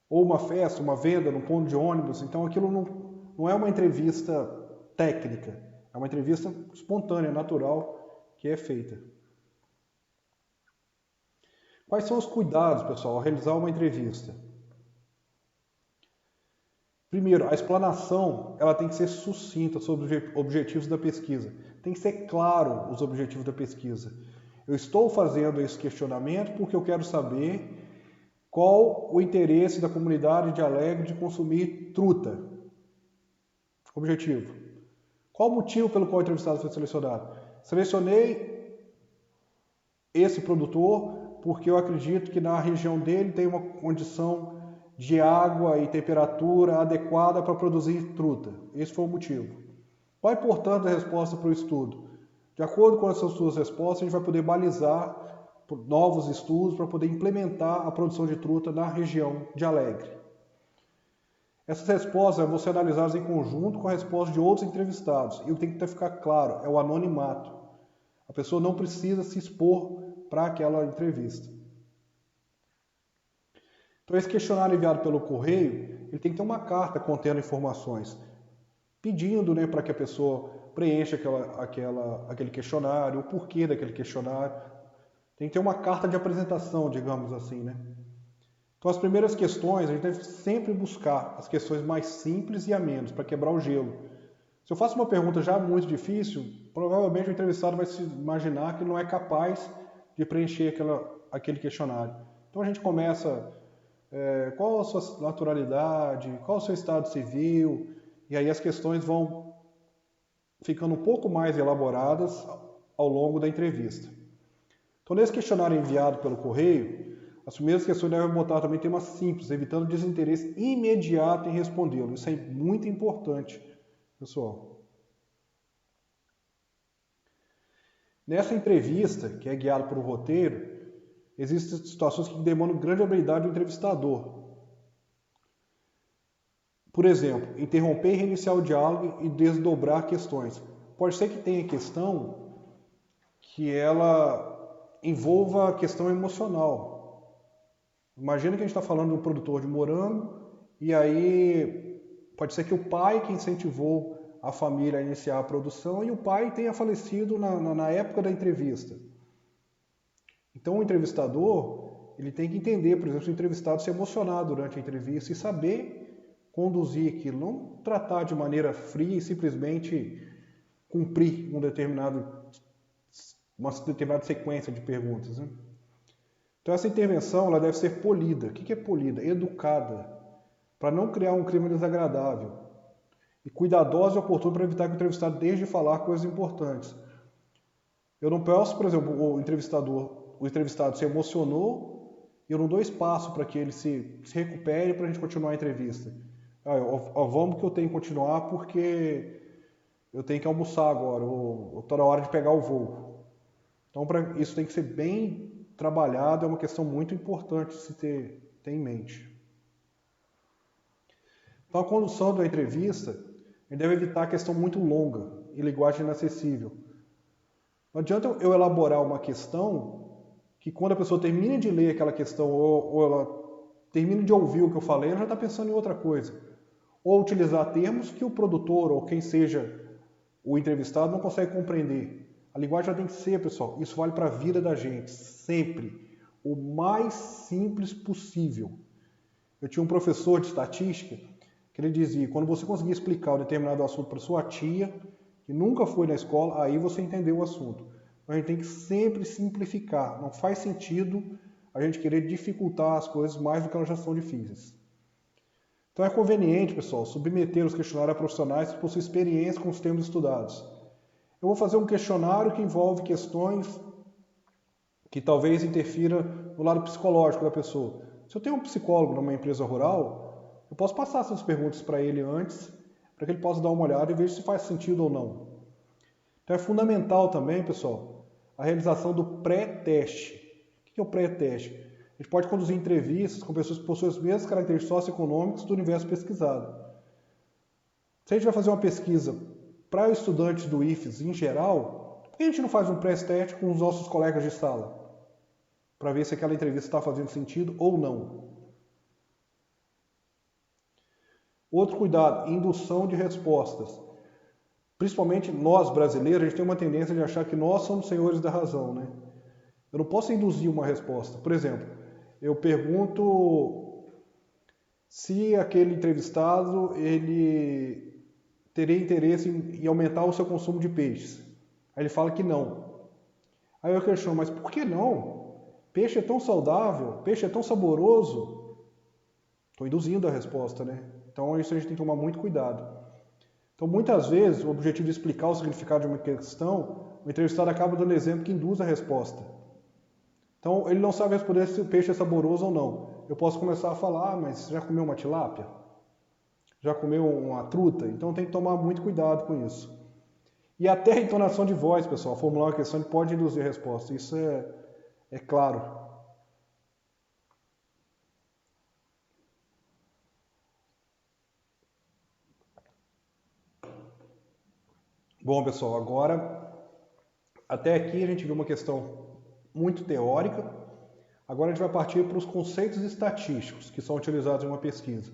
Speaker 1: Ou uma festa, uma venda num ponto de ônibus. Então aquilo não é uma entrevista técnica, é uma entrevista espontânea, natural, que é feita. Quais são os cuidados, pessoal, ao realizar uma entrevista? Primeiro, a explanação ela tem que ser sucinta sobre os objetivos da pesquisa. Tem que ser claro os objetivos da pesquisa. Eu estou fazendo esse questionamento porque eu quero saber qual o interesse da comunidade de Alegre de consumir truta. Objetivo. Qual o motivo pelo qual o entrevistado foi selecionado? Selecionei esse produtor porque eu acredito que na região dele tem uma condição de água e temperatura adequada para produzir truta. Esse foi o motivo. Qual a importância da resposta para o estudo? De acordo com essas suas respostas, a gente vai poder balizar novos estudos para poder implementar a produção de truta na região de Alegre. Essas respostas vão ser analisadas em conjunto com a resposta de outros entrevistados. E o que tem que ficar claro é o anonimato. A pessoa não precisa se expor para aquela entrevista. Então, esse questionário enviado pelo correio, ele tem que ter uma carta contendo informações, pedindo para que a pessoa preencha aquele questionário, o porquê daquele questionário. Tem que ter uma carta de apresentação, digamos assim, né? Então, as primeiras questões, a gente deve sempre buscar as questões mais simples e amenas, para quebrar o gelo. Se eu faço uma pergunta já muito difícil, provavelmente o entrevistado vai se imaginar que não é capaz de preencher aquele questionário. Então, a gente começa, qual a sua naturalidade, qual o seu estado civil, e aí as questões vão ficando um pouco mais elaboradas ao longo da entrevista. Então, nesse questionário enviado pelo correio, as primeiras questões devem botar também temas simples, evitando desinteresse imediato em respondê-lo. Isso é muito importante, pessoal. Nessa entrevista, que é guiada por um roteiro, existem situações que demandam grande habilidade do entrevistador. Por exemplo, interromper e reiniciar o diálogo e desdobrar questões. Pode ser que tenha questão que ela envolva a questão emocional. Imagina que a gente está falando de um produtor de morango e aí pode ser que o pai que incentivou a família a iniciar a produção e o pai tenha falecido na época da entrevista. Então o entrevistador ele tem que entender, por exemplo, se o entrevistado se emocionar durante a entrevista e saber conduzir aquilo, não tratar de maneira fria e simplesmente cumprir uma determinada sequência de perguntas. Né? Então essa intervenção ela deve ser polida. O que é polida? Educada, para não criar um clima desagradável. E cuidadosa e oportuna para evitar que o entrevistado deixe de falar coisas importantes. Eu não posso, por exemplo, o entrevistado se emocionou e eu não dou espaço para que ele se recupere para a gente continuar a entrevista. Vamos que eu tenho que continuar porque eu tenho que almoçar agora, ou está na hora de pegar o voo. Então, isso tem que ser bem trabalhado é uma questão muito importante de se ter em mente. Então, a condução da entrevista, a gente deve evitar a questão muito longa e linguagem inacessível. Não adianta eu elaborar uma questão que quando a pessoa termina de ler aquela questão ou ela termina de ouvir o que eu falei, ela já está pensando em outra coisa. Ou utilizar termos que o produtor ou quem seja o entrevistado não consegue compreender. A linguagem já tem que ser, pessoal, isso vale para a vida da gente, sempre, o mais simples possível. Eu tinha um professor de estatística que ele dizia, quando você conseguir explicar um determinado assunto para sua tia, que nunca foi na escola, aí você entendeu o assunto. A gente tem que sempre simplificar, não faz sentido a gente querer dificultar as coisas mais do que elas já são difíceis. Então é conveniente, pessoal, submeter os questionários a profissionais que possuem experiência com os temas estudados. Eu vou fazer um questionário que envolve questões que talvez interfira no lado psicológico da pessoa. Se eu tenho um psicólogo numa empresa rural, eu posso passar essas perguntas para ele antes, para que ele possa dar uma olhada e ver se faz sentido ou não. Então é fundamental também, pessoal, a realização do pré-teste. O que é o pré-teste? A gente pode conduzir entrevistas com pessoas que possuem as mesmas características socioeconômicas do universo pesquisado. Se a gente vai fazer uma pesquisa para estudantes do IFES em geral, por que a gente não faz um pré-teste com os nossos colegas de sala? Para ver se aquela entrevista está fazendo sentido ou não. Outro cuidado, indução de respostas. Principalmente nós brasileiros, a gente tem uma tendência de achar que nós somos senhores da razão, né? Eu não posso induzir uma resposta. Por exemplo, eu pergunto se aquele entrevistado ele teria interesse em aumentar o seu consumo de peixes. Aí ele fala que não. Aí eu questiono, mas por que não? Peixe é tão saudável, peixe é tão saboroso. Estou induzindo a resposta, né? Então isso a gente tem que tomar muito cuidado. Então muitas vezes o objetivo de explicar o significado de uma questão, o entrevistado acaba dando exemplo que induz a resposta. Então ele não sabe responder se o peixe é saboroso ou não. Eu posso começar a falar, mas você já comeu uma tilápia? Já comeu uma truta? Então tem que tomar muito cuidado com isso. E até a entonação de voz, pessoal, formular uma questão pode induzir a resposta. Isso é claro. Bom, pessoal, agora, até aqui a gente viu uma questão muito teórica. Agora a gente vai partir para os conceitos estatísticos que são utilizados em uma pesquisa.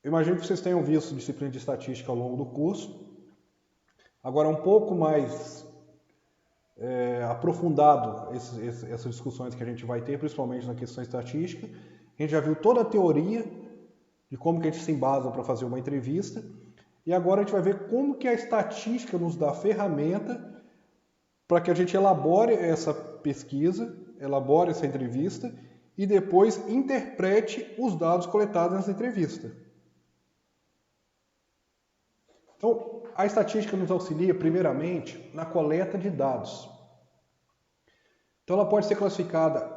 Speaker 1: Eu imagino que vocês tenham visto disciplina de estatística ao longo do curso. Agora, um pouco mais aprofundado essas discussões que a gente vai ter, principalmente na questão estatística. A gente já viu toda a teoria de como que a gente se embasa para fazer uma entrevista. E agora a gente vai ver como que a estatística nos dá ferramenta para que a gente elabore essa pesquisa, elabore essa entrevista e depois interprete os dados coletados nessa entrevista. Então, a estatística nos auxilia, primeiramente, na coleta de dados. Então, ela pode ser classificada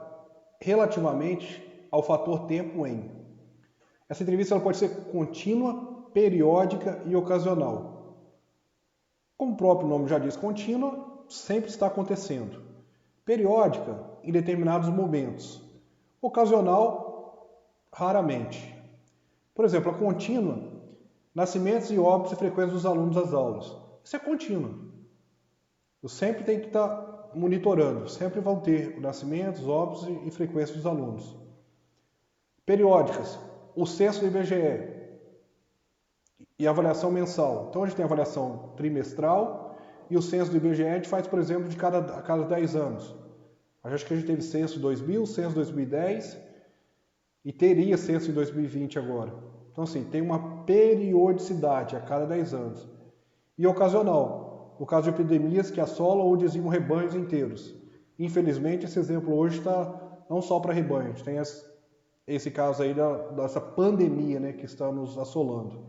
Speaker 1: relativamente ao fator tempo em. Essa entrevista ela pode ser contínua, periódica e ocasional. Como o próprio nome já diz, contínua sempre está acontecendo. Periódica, em determinados momentos. Ocasional, raramente. Por exemplo, a contínua, nascimentos e óbitos e frequência dos alunos às aulas. Isso é contínuo. Eu sempre tenho que estar monitorando. Sempre vão ter nascimentos, óbitos e frequência dos alunos. Periódicas. O censo do IBGE e a avaliação mensal. Então a gente tem a avaliação trimestral e o censo do IBGE a gente faz, por exemplo, a cada 10 anos. Acho que a gente teve censo em 2000, censo em 2010 e teria censo em 2020 agora. Então, assim, tem uma periodicidade a cada 10 anos. E ocasional, no caso de epidemias que assolam ou dizimam rebanhos inteiros. Infelizmente, esse exemplo hoje está não só para rebanho, a gente tem esse caso aí dessa pandemia, né, que está nos assolando.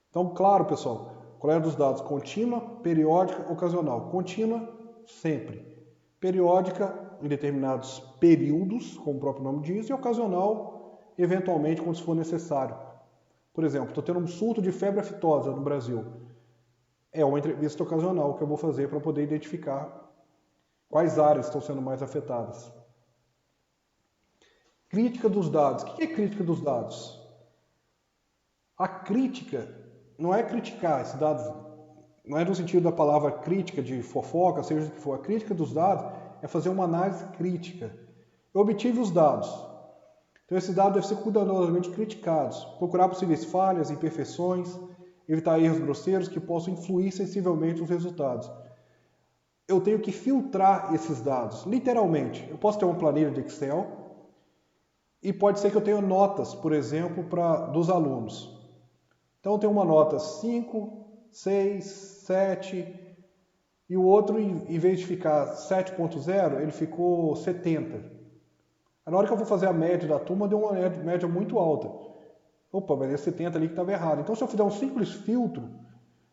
Speaker 1: Então, claro, pessoal, coleta dos dados contínua, periódica, ocasional. Contínua, sempre. Periódica, em determinados períodos, como o próprio nome diz, e ocasional, eventualmente, quando for necessário. Por exemplo, estou tendo um surto de febre aftosa no Brasil. É uma entrevista ocasional que eu vou fazer para poder identificar Quais áreas estão sendo mais afetadas? Crítica dos dados. O que é crítica dos dados? A crítica não é criticar esses dados, não é no sentido da palavra crítica, de fofoca, seja o que for. A crítica dos dados é fazer uma análise crítica. Eu obtive os dados. Então, esses dados devem ser cuidadosamente criticados. Procurar possíveis falhas, imperfeições, evitar erros grosseiros que possam influir sensivelmente nos resultados. Eu tenho que filtrar esses dados, literalmente. Eu posso ter uma planilha de Excel e pode ser que eu tenha notas, por exemplo, dos alunos. Então, eu tenho uma nota 5, 6, 7, e o outro, em vez de ficar 7.0, ele ficou 70. Na hora que eu vou fazer a média da turma, deu uma média muito alta. Opa, mas é 70 ali que estava errado. Então, se eu fizer um simples filtro,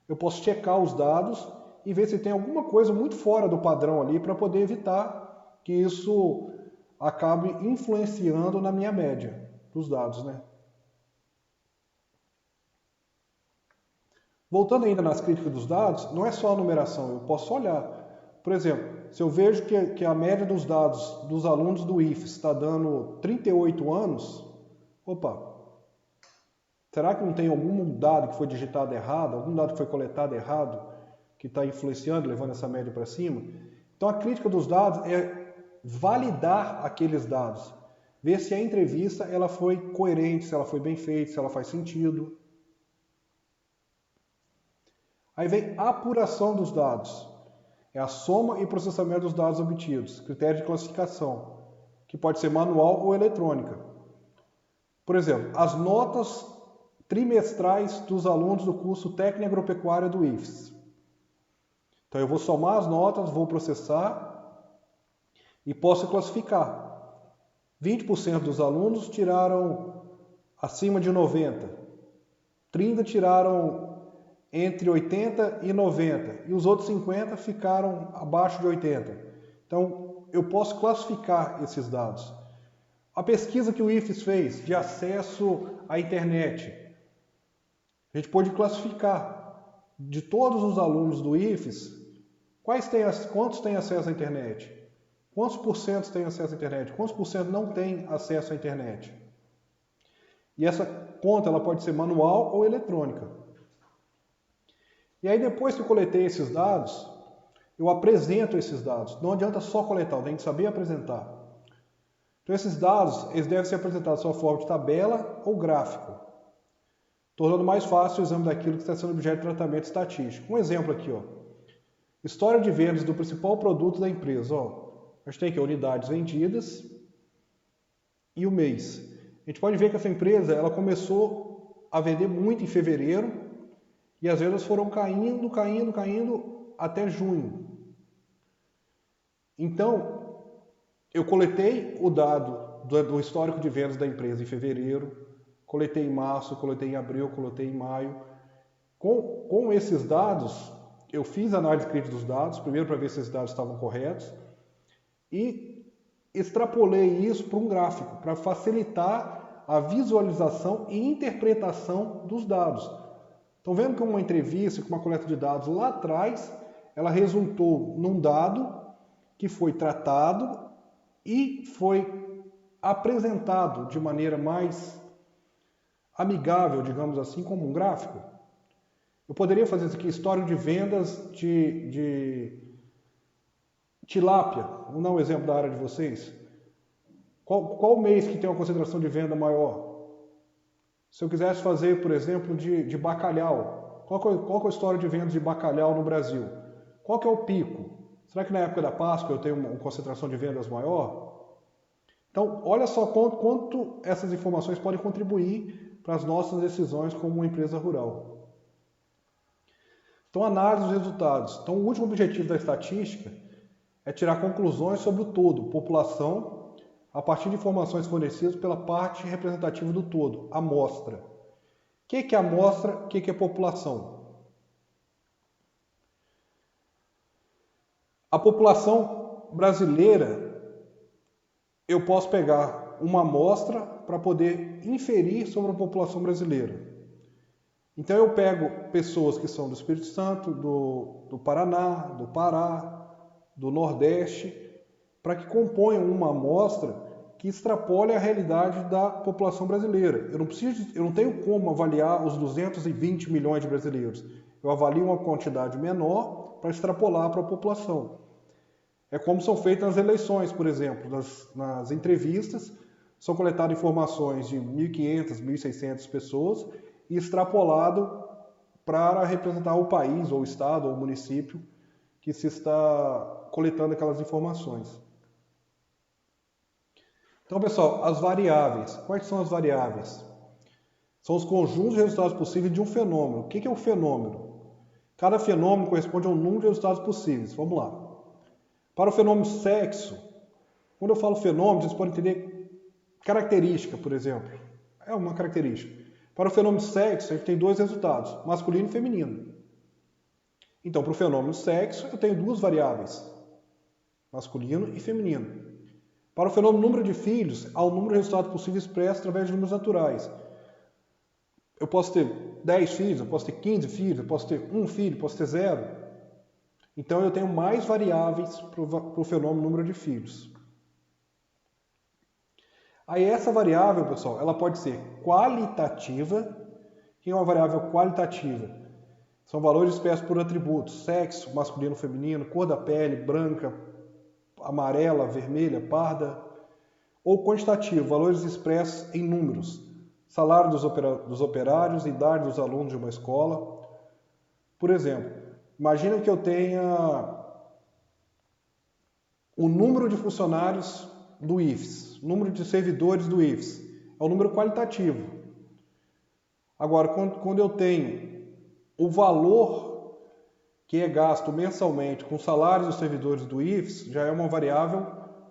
Speaker 1: eu posso checar os dados e ver se tem alguma coisa muito fora do padrão ali para poder evitar que isso acabe influenciando na minha média dos dados, né? Voltando ainda nas críticas dos dados, não é só a numeração, eu posso olhar. Por exemplo, se eu vejo que a média dos dados dos alunos do IFES está dando 38 anos, opa, será que não tem algum dado que foi digitado errado, algum dado que foi coletado errado, que está influenciando, levando essa média para cima? Então a crítica dos dados é validar aqueles dados, ver se a entrevista ela foi coerente, se ela foi bem feita, se ela faz sentido. Aí vem a apuração dos dados. É a soma e processamento dos dados obtidos, critério de classificação, que pode ser manual ou eletrônica. Por exemplo, as notas trimestrais dos alunos do curso Técnica Agropecuária do IFES. Então eu vou somar as notas, vou processar e posso classificar. 20% dos alunos tiraram acima de 90, 30% tiraram entre 80 e 90, e os outros 50 ficaram abaixo de 80. Então, eu posso classificar esses dados. A pesquisa que o IFES fez de acesso à internet, a gente pôde classificar de todos os alunos do IFES, quantos têm acesso à internet? Quantos por cento têm acesso à internet? Quantos por cento não têm acesso à internet? E essa conta ela pode ser manual ou eletrônica. E aí depois que eu coletei esses dados, eu apresento esses dados. Não adianta só coletar, eu tenho que saber apresentar. Então esses dados eles devem ser apresentados sob forma de tabela ou gráfico, tornando mais fácil o exame daquilo que está sendo objeto de tratamento estatístico. Um exemplo aqui, ó. História de vendas do principal produto da empresa. Ó. A gente tem aqui unidades vendidas e o mês. A gente pode ver que essa empresa ela começou a vender muito em fevereiro, e as vendas foram caindo até junho. Então, eu coletei o dado do histórico de vendas da empresa em fevereiro, coletei em março, coletei em abril, coletei em maio. Com esses dados, eu fiz a análise crítica dos dados, primeiro para ver se esses dados estavam corretos, e extrapolei isso para um gráfico, para facilitar a visualização e interpretação dos dados. Estão vendo que uma entrevista, com uma coleta de dados lá atrás, ela resultou num dado que foi tratado e foi apresentado de maneira mais amigável, digamos assim, como um gráfico. Eu poderia fazer isso aqui, história de vendas de tilápia. Vamos dar um exemplo da área de vocês. Qual mês que tem uma concentração de venda maior? Se eu quisesse fazer, por exemplo, de bacalhau, qual que é a história de vendas de bacalhau no Brasil? Qual que é o pico? Será que na época da Páscoa eu tenho uma concentração de vendas maior? Então, olha só quanto essas informações podem contribuir para as nossas decisões como uma empresa rural. Então, análise dos resultados. Então, o último objetivo da estatística é tirar conclusões sobre o todo, população, a partir de informações fornecidas pela parte representativa do todo, amostra. O que é amostra? O que é população? A população brasileira, eu posso pegar uma amostra para poder inferir sobre a população brasileira. Então eu pego pessoas que são do Espírito Santo, do Paraná, do Pará, do Nordeste, para que componham uma amostra que extrapole a realidade da população brasileira. Eu não tenho como avaliar os 220 milhões de brasileiros. Eu avalio uma quantidade menor para extrapolar para a população. É como são feitas as eleições, por exemplo. Nas entrevistas, são coletadas informações de 1.500, 1.600 pessoas e extrapolado para representar o país, ou o estado, ou o município que se está coletando aquelas informações. Então, pessoal, as variáveis. Quais são as variáveis? São os conjuntos de resultados possíveis de um fenômeno. O que é um fenômeno? Cada fenômeno corresponde a um número de resultados possíveis. Vamos lá. Para o fenômeno sexo, quando eu falo fenômeno, vocês podem entender característica, por exemplo. É uma característica. Para o fenômeno sexo, a gente tem dois resultados, masculino e feminino. Então, para o fenômeno sexo, eu tenho duas variáveis, masculino e feminino. Para o fenômeno número de filhos, há o número de resultados possíveis expresso através de números naturais. Eu posso ter 10 filhos, eu posso ter 15 filhos, eu posso ter 1 filho, eu posso ter 0. Então, eu tenho mais variáveis para o fenômeno número de filhos. Aí, essa variável, pessoal, ela pode ser qualitativa. O que é uma variável qualitativa? São valores expressos por atributos: sexo, masculino, feminino, cor da pele, branca, amarela, vermelha, parda. Ou quantitativo, valores expressos em números: salário dos operários, idade dos alunos de uma escola. Por exemplo, imagina que eu tenha o número de funcionários do IFES, número de servidores do IFES. É um número qualitativo. Agora, quando eu tenho o valor que é gasto mensalmente com salários dos servidores do IFES, já é uma variável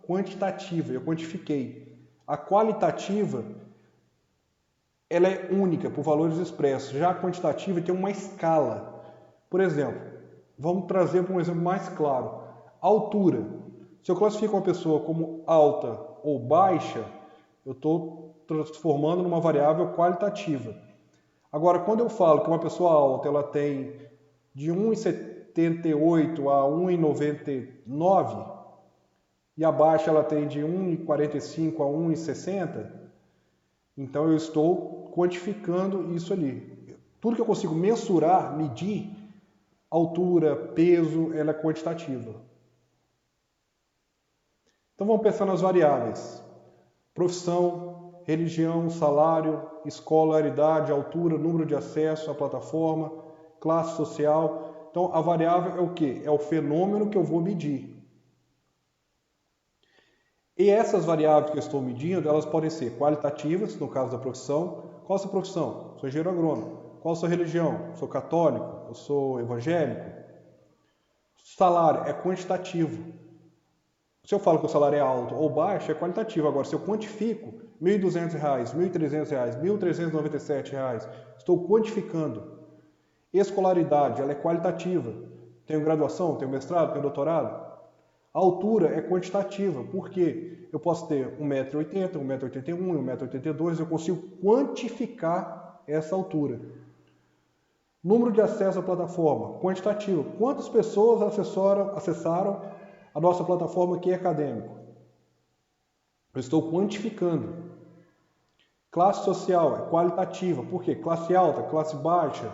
Speaker 1: quantitativa, eu quantifiquei. A qualitativa, ela é única por valores expressos. Já a quantitativa tem uma escala. Por exemplo, vamos trazer para um exemplo mais claro. Altura. Se eu classifico uma pessoa como alta ou baixa, eu estou transformando numa variável qualitativa. Agora, quando eu falo que uma pessoa alta ela tem de 1,78 a 1,99 e a baixa ela tem de 1,45 a 1,60, então eu estou quantificando isso ali. Tudo que eu consigo mensurar, medir, altura, peso, ela é quantitativa. Então vamos pensar nas variáveis: profissão, religião, salário, escolaridade, altura, número de acesso à plataforma, classe social. Então a variável é o quê? É o fenômeno que eu vou medir. E essas variáveis que eu estou medindo, elas podem ser qualitativas, no caso da profissão. Qual a sua profissão? Sou engenheiro agrônomo. Qual a sua religião? Sou católico? Eu sou evangélico? Salário é quantitativo. Se eu falo que o salário é alto ou baixo, é qualitativo. Agora, se eu quantifico R$ 1.200, R$ 1.300, R$ 1.397, estou quantificando. Escolaridade, ela é qualitativa. Tenho graduação, tenho mestrado, tenho doutorado. A altura é quantitativa. Por quê? Eu posso ter 1,80 m, 1,81 m, 1,82 m, eu consigo quantificar essa altura. Número de acesso à plataforma, quantitativo. Quantas pessoas acessaram a nossa plataforma aqui acadêmico? Eu estou quantificando. Classe social é qualitativa. Por quê? Classe alta, classe baixa.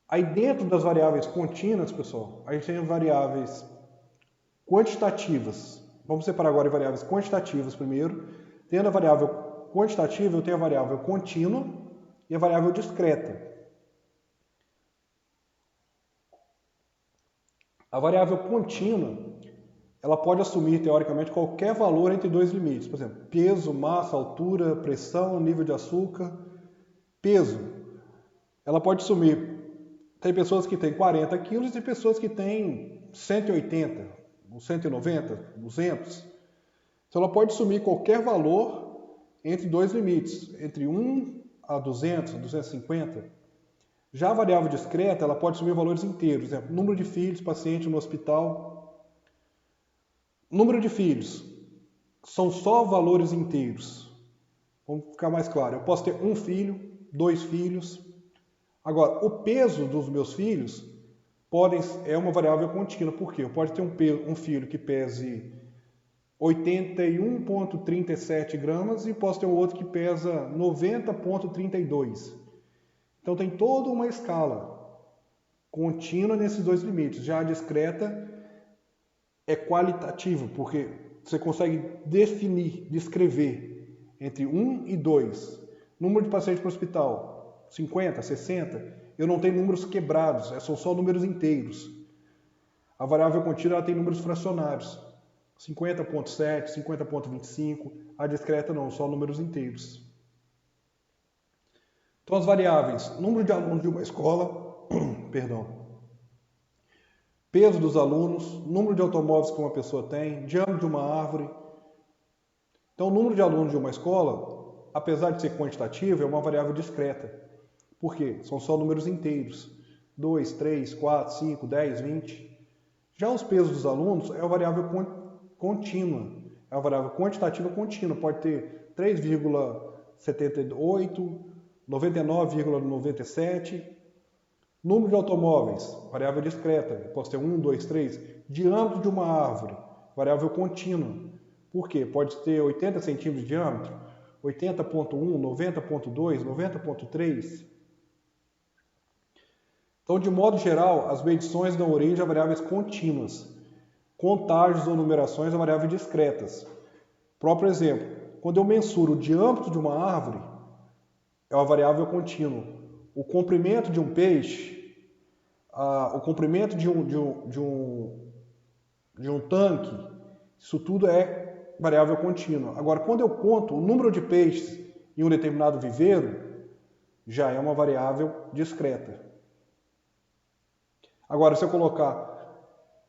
Speaker 1: Aí dentro das variáveis contínuas, pessoal, a gente tem variáveis quantitativas. Vamos separar agora em variáveis quantitativas primeiro. Tendo a variável quantitativa, eu tenho a variável contínua e a variável discreta. A variável contínua, ela pode assumir, teoricamente, qualquer valor entre dois limites. Por exemplo, peso, massa, altura, pressão, nível de açúcar. Peso. Ela pode assumir. Tem pessoas que têm 40 quilos e pessoas que têm 180, 190, 200. Então, ela pode assumir qualquer valor entre dois limites, entre 1 a 200, 250. Já a variável discreta, ela pode assumir valores inteiros. Por exemplo, número de filhos, paciente no hospital. Número de filhos são só valores inteiros. Vamos ficar mais claro. Eu posso ter 1 filho, 2 filhos. Agora, o peso dos meus filhos é uma variável contínua. Por quê? Pode ter um filho que pese 81,37 gramas e posso ter um outro que pesa 90,32. Então tem toda uma escala contínua nesses dois limites. Já a discreta é qualitativa, porque você consegue definir, descrever entre 1 e 2. Número de pacientes para o hospital, 50, 60. Eu não tenho números quebrados, são só números inteiros. A variável contínua ela tem números fracionários. 50,7, 50,25. A discreta não, só números inteiros. Então as variáveis, número de alunos de uma escola, perdão, peso dos alunos, número de automóveis que uma pessoa tem, diâmetro de uma árvore. Então o número de alunos de uma escola, apesar de ser quantitativo, é uma variável discreta. Por quê? São só números inteiros. 2, 3, 4, 5, 10, 20. Já os pesos dos alunos é uma variável contínua. É uma variável quantitativa contínua. Pode ter 3,78, 99,97. Número de automóveis, variável discreta. Posso ter 1, 2, 3. Diâmetro de uma árvore, variável contínua. Por quê? Pode ter 80 centímetros de diâmetro, 80,1, 90,2, 90,3. Então, de modo geral, as medições dão origem a variáveis contínuas. Contágios ou numerações a variáveis discretas. Próprio exemplo, quando eu mensuro o diâmetro de uma árvore, é uma variável contínua. O comprimento de um peixe, o comprimento de um tanque, isso tudo é variável contínua. Agora, quando eu conto o número de peixes em um determinado viveiro, já é uma variável discreta. Agora, se eu colocar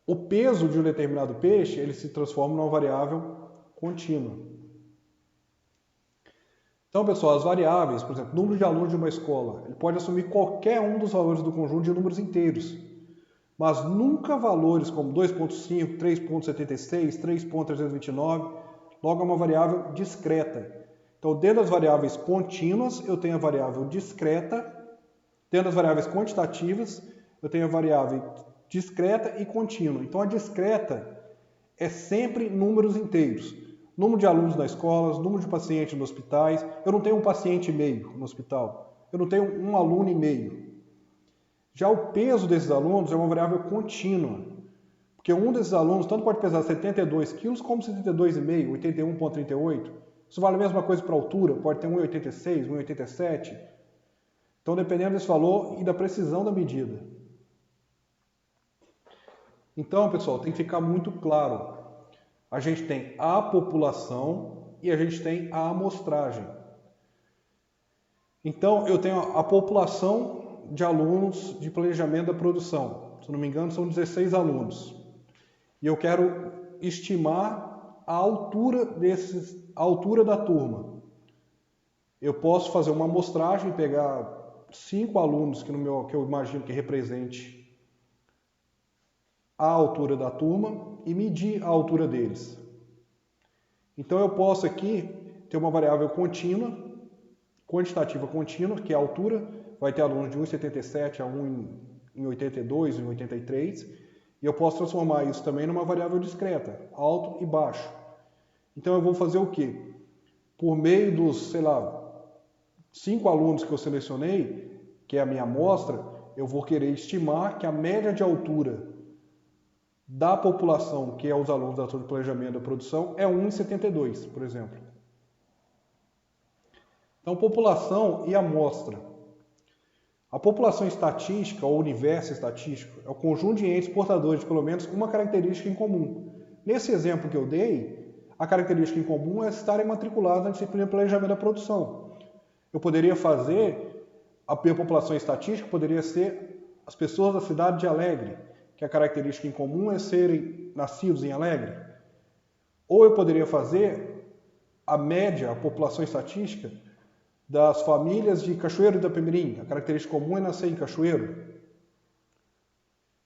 Speaker 1: o peso de um determinado peixe, ele se transforma numa variável contínua. Então, pessoal, as variáveis, por exemplo, número de alunos de uma escola, ele pode assumir qualquer um dos valores do conjunto de números inteiros, mas nunca valores como 2,5, 3,76, 3,329, logo é uma variável discreta. Então, dentro das variáveis contínuas, eu tenho a variável discreta, dentro das variáveis quantitativas, eu tenho a variável discreta e contínua. Então, a discreta é sempre números inteiros. Número de alunos nas escolas, número de pacientes nos hospitais. Eu não tenho um paciente e meio no hospital. Eu não tenho um aluno e meio. Já o peso desses alunos é uma variável contínua. Porque um desses alunos tanto pode pesar 72 quilos como 72,5, 81,38. Isso vale a mesma coisa para a altura. Pode ter 1,86, 1,87. Então, dependendo desse valor e da precisão da medida. Então, pessoal, tem que ficar muito claro. A gente tem a população e a gente tem a amostragem. Então, eu tenho a população de alunos de planejamento da produção. Se não me engano, são 16 alunos. E eu quero estimar a altura da turma. Eu posso fazer uma amostragem, pegar 5 alunos que eu imagino que represente a altura da turma e medir a altura deles. Então eu posso aqui ter uma variável contínua, quantitativa contínua, que é a altura, vai ter alunos de 1,77 a 1,82, 1,83, e eu posso transformar isso também numa variável discreta, alto e baixo. Então eu vou fazer o quê? Por meio dos, 5 alunos que eu selecionei, que é a minha amostra, eu vou querer estimar que a média de altura da população, que é os alunos da turma de planejamento da produção, é 1,72, por exemplo. Então, população e amostra. A população estatística, ou universo estatístico, é o conjunto de entes portadores de pelo menos uma característica em comum. Nesse exemplo que eu dei, a característica em comum é estarem matriculados na disciplina de planejamento da produção. Eu poderia fazer, a minha população estatística poderia ser as pessoas da cidade de Alegre, que a característica em comum é serem nascidos em Alegre. Ou eu poderia fazer a média, a população estatística, das famílias de Cachoeiro de Itapemirim. A característica comum é nascer em Cachoeiro.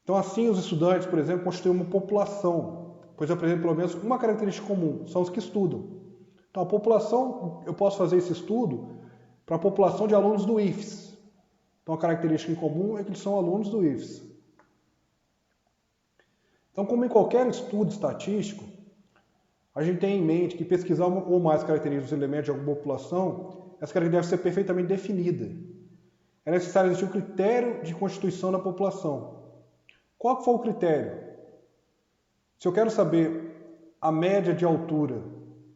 Speaker 1: Então, assim, os estudantes, por exemplo, constituem uma população, pois apresentam pelo menos uma característica comum, são os que estudam. Então, a população, eu posso fazer esse estudo para a população de alunos do IFES. Então, a característica em comum é que eles são alunos do IFES. Então, como em qualquer estudo estatístico, a gente tem em mente que pesquisar uma ou mais características dos elementos de alguma população, essa característica deve ser perfeitamente definida. É necessário existir um critério de constituição da população. Qual que foi o critério? Se eu quero saber a média de altura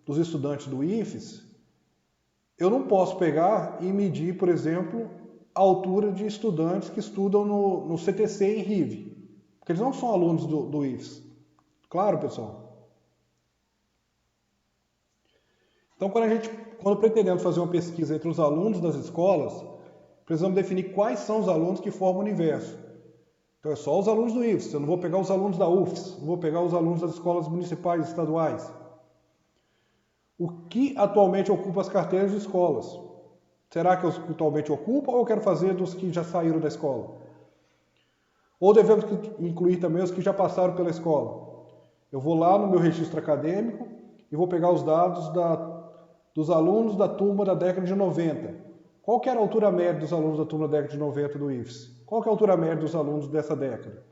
Speaker 1: dos estudantes do IFES, eu não posso pegar e medir, por exemplo, a altura de estudantes que estudam no CTC em RIV, porque eles não são alunos do IFES. Claro, pessoal? Então, quando pretendemos fazer uma pesquisa entre os alunos das escolas, precisamos definir quais são os alunos que formam o universo. Então, é só os alunos do IFES, eu não vou pegar os alunos da UFES, não vou pegar os alunos das escolas municipais e estaduais. O que atualmente ocupa as carteiras de escolas? Será que os que atualmente ocupam ou eu quero fazer dos que já saíram da escola? Ou devemos incluir também os que já passaram pela escola? Eu vou lá no meu registro acadêmico e vou pegar os dados dos alunos da turma da década de 90. Qual que era a altura média dos alunos da turma da década de 90 do IFES? Qual que é a altura média dos alunos dessa década?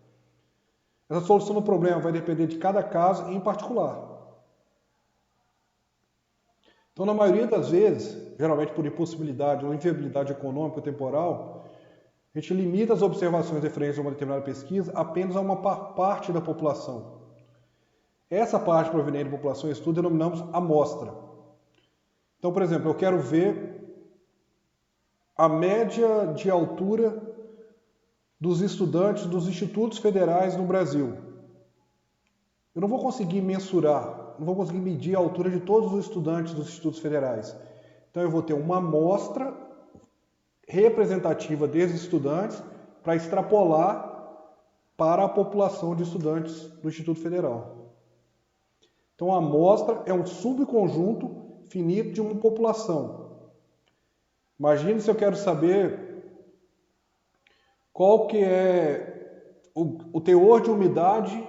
Speaker 1: Essa solução do problema vai depender de cada caso em particular. Então, na maioria das vezes, geralmente por impossibilidade ou inviabilidade econômica ou temporal, a gente limita as observações referentes a uma determinada pesquisa apenas a uma parte da população. Essa parte proveniente da população em estudo denominamos amostra. Então, por exemplo, eu quero ver a média de altura dos estudantes dos institutos federais no Brasil. Eu não vou conseguir mensurar, não vou conseguir medir a altura de todos os estudantes dos institutos federais. Então eu vou ter uma amostra representativa desses estudantes para extrapolar para a população de estudantes do Instituto Federal. Então a amostra é um subconjunto finito de uma população. Imagine se eu quero saber qual que é o teor de umidade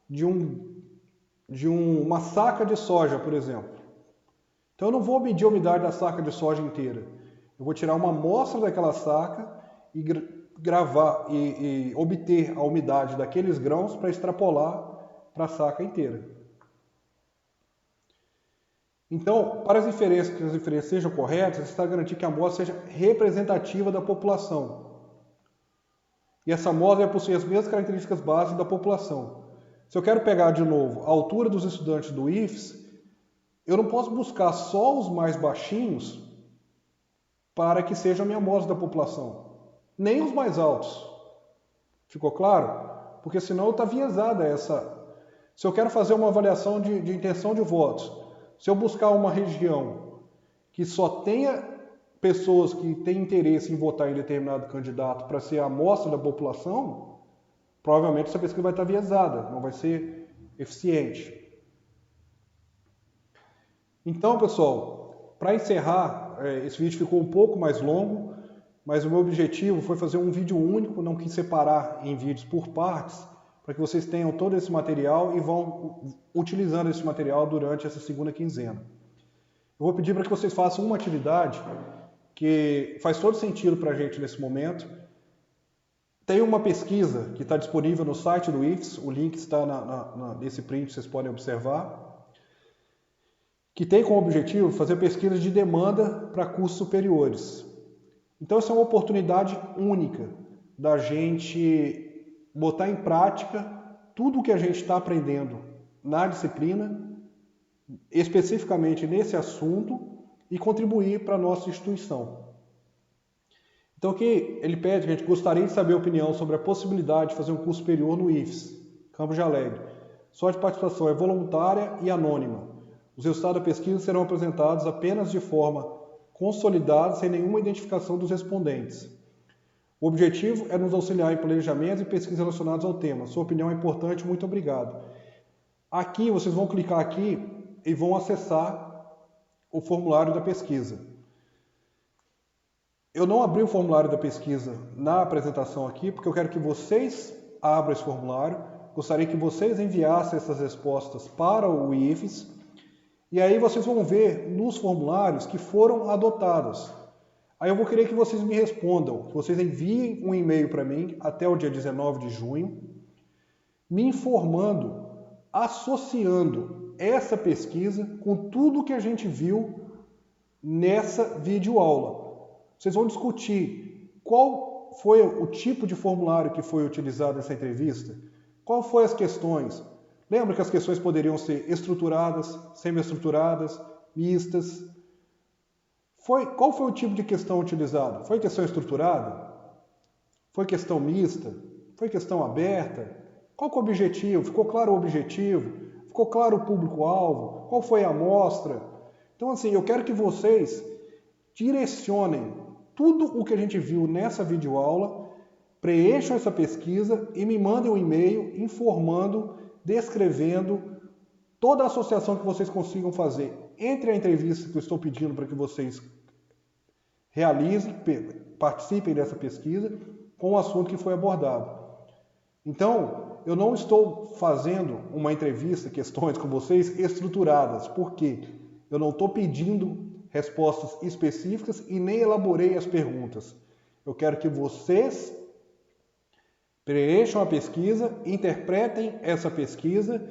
Speaker 1: de uma saca de soja, por exemplo. Então eu não vou medir a umidade da saca de soja inteira. Eu vou tirar uma amostra daquela saca e gravar e obter a umidade daqueles grãos para extrapolar para a saca inteira. Então, para que as inferências sejam corretas, você está garantir que a amostra seja representativa da população. E essa amostra vai possuir as mesmas características básicas da população. Se eu quero pegar de novo a altura dos estudantes do IFES, eu não posso buscar só os mais baixinhos para que seja a minha amostra da população, nem os mais altos. Ficou claro? Porque senão está viesada essa. Se eu quero fazer uma avaliação de intenção de votos, se eu buscar uma região que só tenha pessoas que têm interesse em votar em determinado candidato para ser a amostra da população, provavelmente essa pesquisa vai estar viesada, não vai ser eficiente. Então, pessoal, para encerrar, esse vídeo ficou um pouco mais longo, mas o meu objetivo foi fazer um vídeo único, não quis separar em vídeos por partes, para que vocês tenham todo esse material e vão utilizando esse material durante essa segunda quinzena. Eu vou pedir para que vocês façam uma atividade que faz todo sentido para a gente nesse momento. Tem uma pesquisa que está disponível no site do IFES, o link está nesse print, vocês podem observar, que tem como objetivo fazer pesquisas de demanda para cursos superiores. Então, essa é uma oportunidade única da gente botar em prática tudo o que a gente está aprendendo na disciplina, especificamente nesse assunto, e contribuir para a nossa instituição. Então, aqui ele pede que a gente gostaria de saber a opinião sobre a possibilidade de fazer um curso superior no IFES, Campos de Alegre. Sua participação é voluntária e anônima. Os resultados da pesquisa serão apresentados apenas de forma consolidada, sem nenhuma identificação dos respondentes. O objetivo é nos auxiliar em planejamentos e pesquisas relacionados ao tema. Sua opinião é importante, muito obrigado. Aqui, vocês vão clicar aqui e vão acessar o formulário da pesquisa. Eu não abri o formulário da pesquisa na apresentação aqui, porque eu quero que vocês abram esse formulário. Gostaria que vocês enviassem essas respostas para o IFES. E aí vocês vão ver nos formulários que foram adotados. Aí eu vou querer que vocês me respondam, que vocês enviem um e-mail para mim até o dia 19 de junho, me informando, associando essa pesquisa com tudo que a gente viu nessa videoaula. Vocês vão discutir qual foi o tipo de formulário que foi utilizado nessa entrevista, qual foram as questões. Lembra que as questões poderiam ser estruturadas, semi-estruturadas, mistas. Qual foi o tipo de questão utilizado? Foi questão estruturada? Foi questão mista? Foi questão aberta? Qual que é o objetivo? Ficou claro o objetivo? Ficou claro o público-alvo? Qual foi a amostra? Então, assim, eu quero que vocês direcionem tudo o que a gente viu nessa videoaula, preencham essa pesquisa e me mandem um e-mail informando, descrevendo toda a associação que vocês consigam fazer entre a entrevista que eu estou pedindo para que vocês realizem, participem dessa pesquisa, com o assunto que foi abordado. Então, eu não estou fazendo uma entrevista, questões com vocês estruturadas, porque eu não estou pedindo respostas específicas e nem elaborei as perguntas. Eu quero que vocês preencham a pesquisa, interpretem essa pesquisa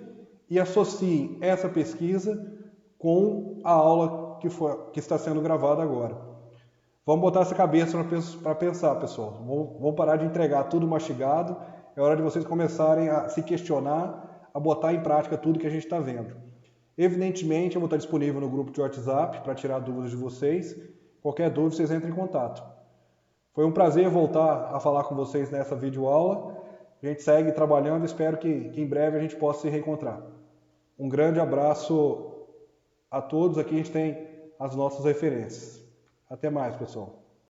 Speaker 1: e associem essa pesquisa com a aula que está sendo gravada agora. Vamos botar essa cabeça para pensar, pessoal. Vamos parar de entregar tudo mastigado. É hora de vocês começarem a se questionar, a botar em prática tudo que a gente está vendo. Evidentemente, eu vou estar disponível no grupo de WhatsApp para tirar dúvidas de vocês. Qualquer dúvida, vocês entrem em contato. Foi um prazer voltar a falar com vocês nessa videoaula. A gente segue trabalhando, espero que em breve a gente possa se reencontrar. Um grande abraço a todos, aqui a gente tem as nossas referências. Até mais, pessoal.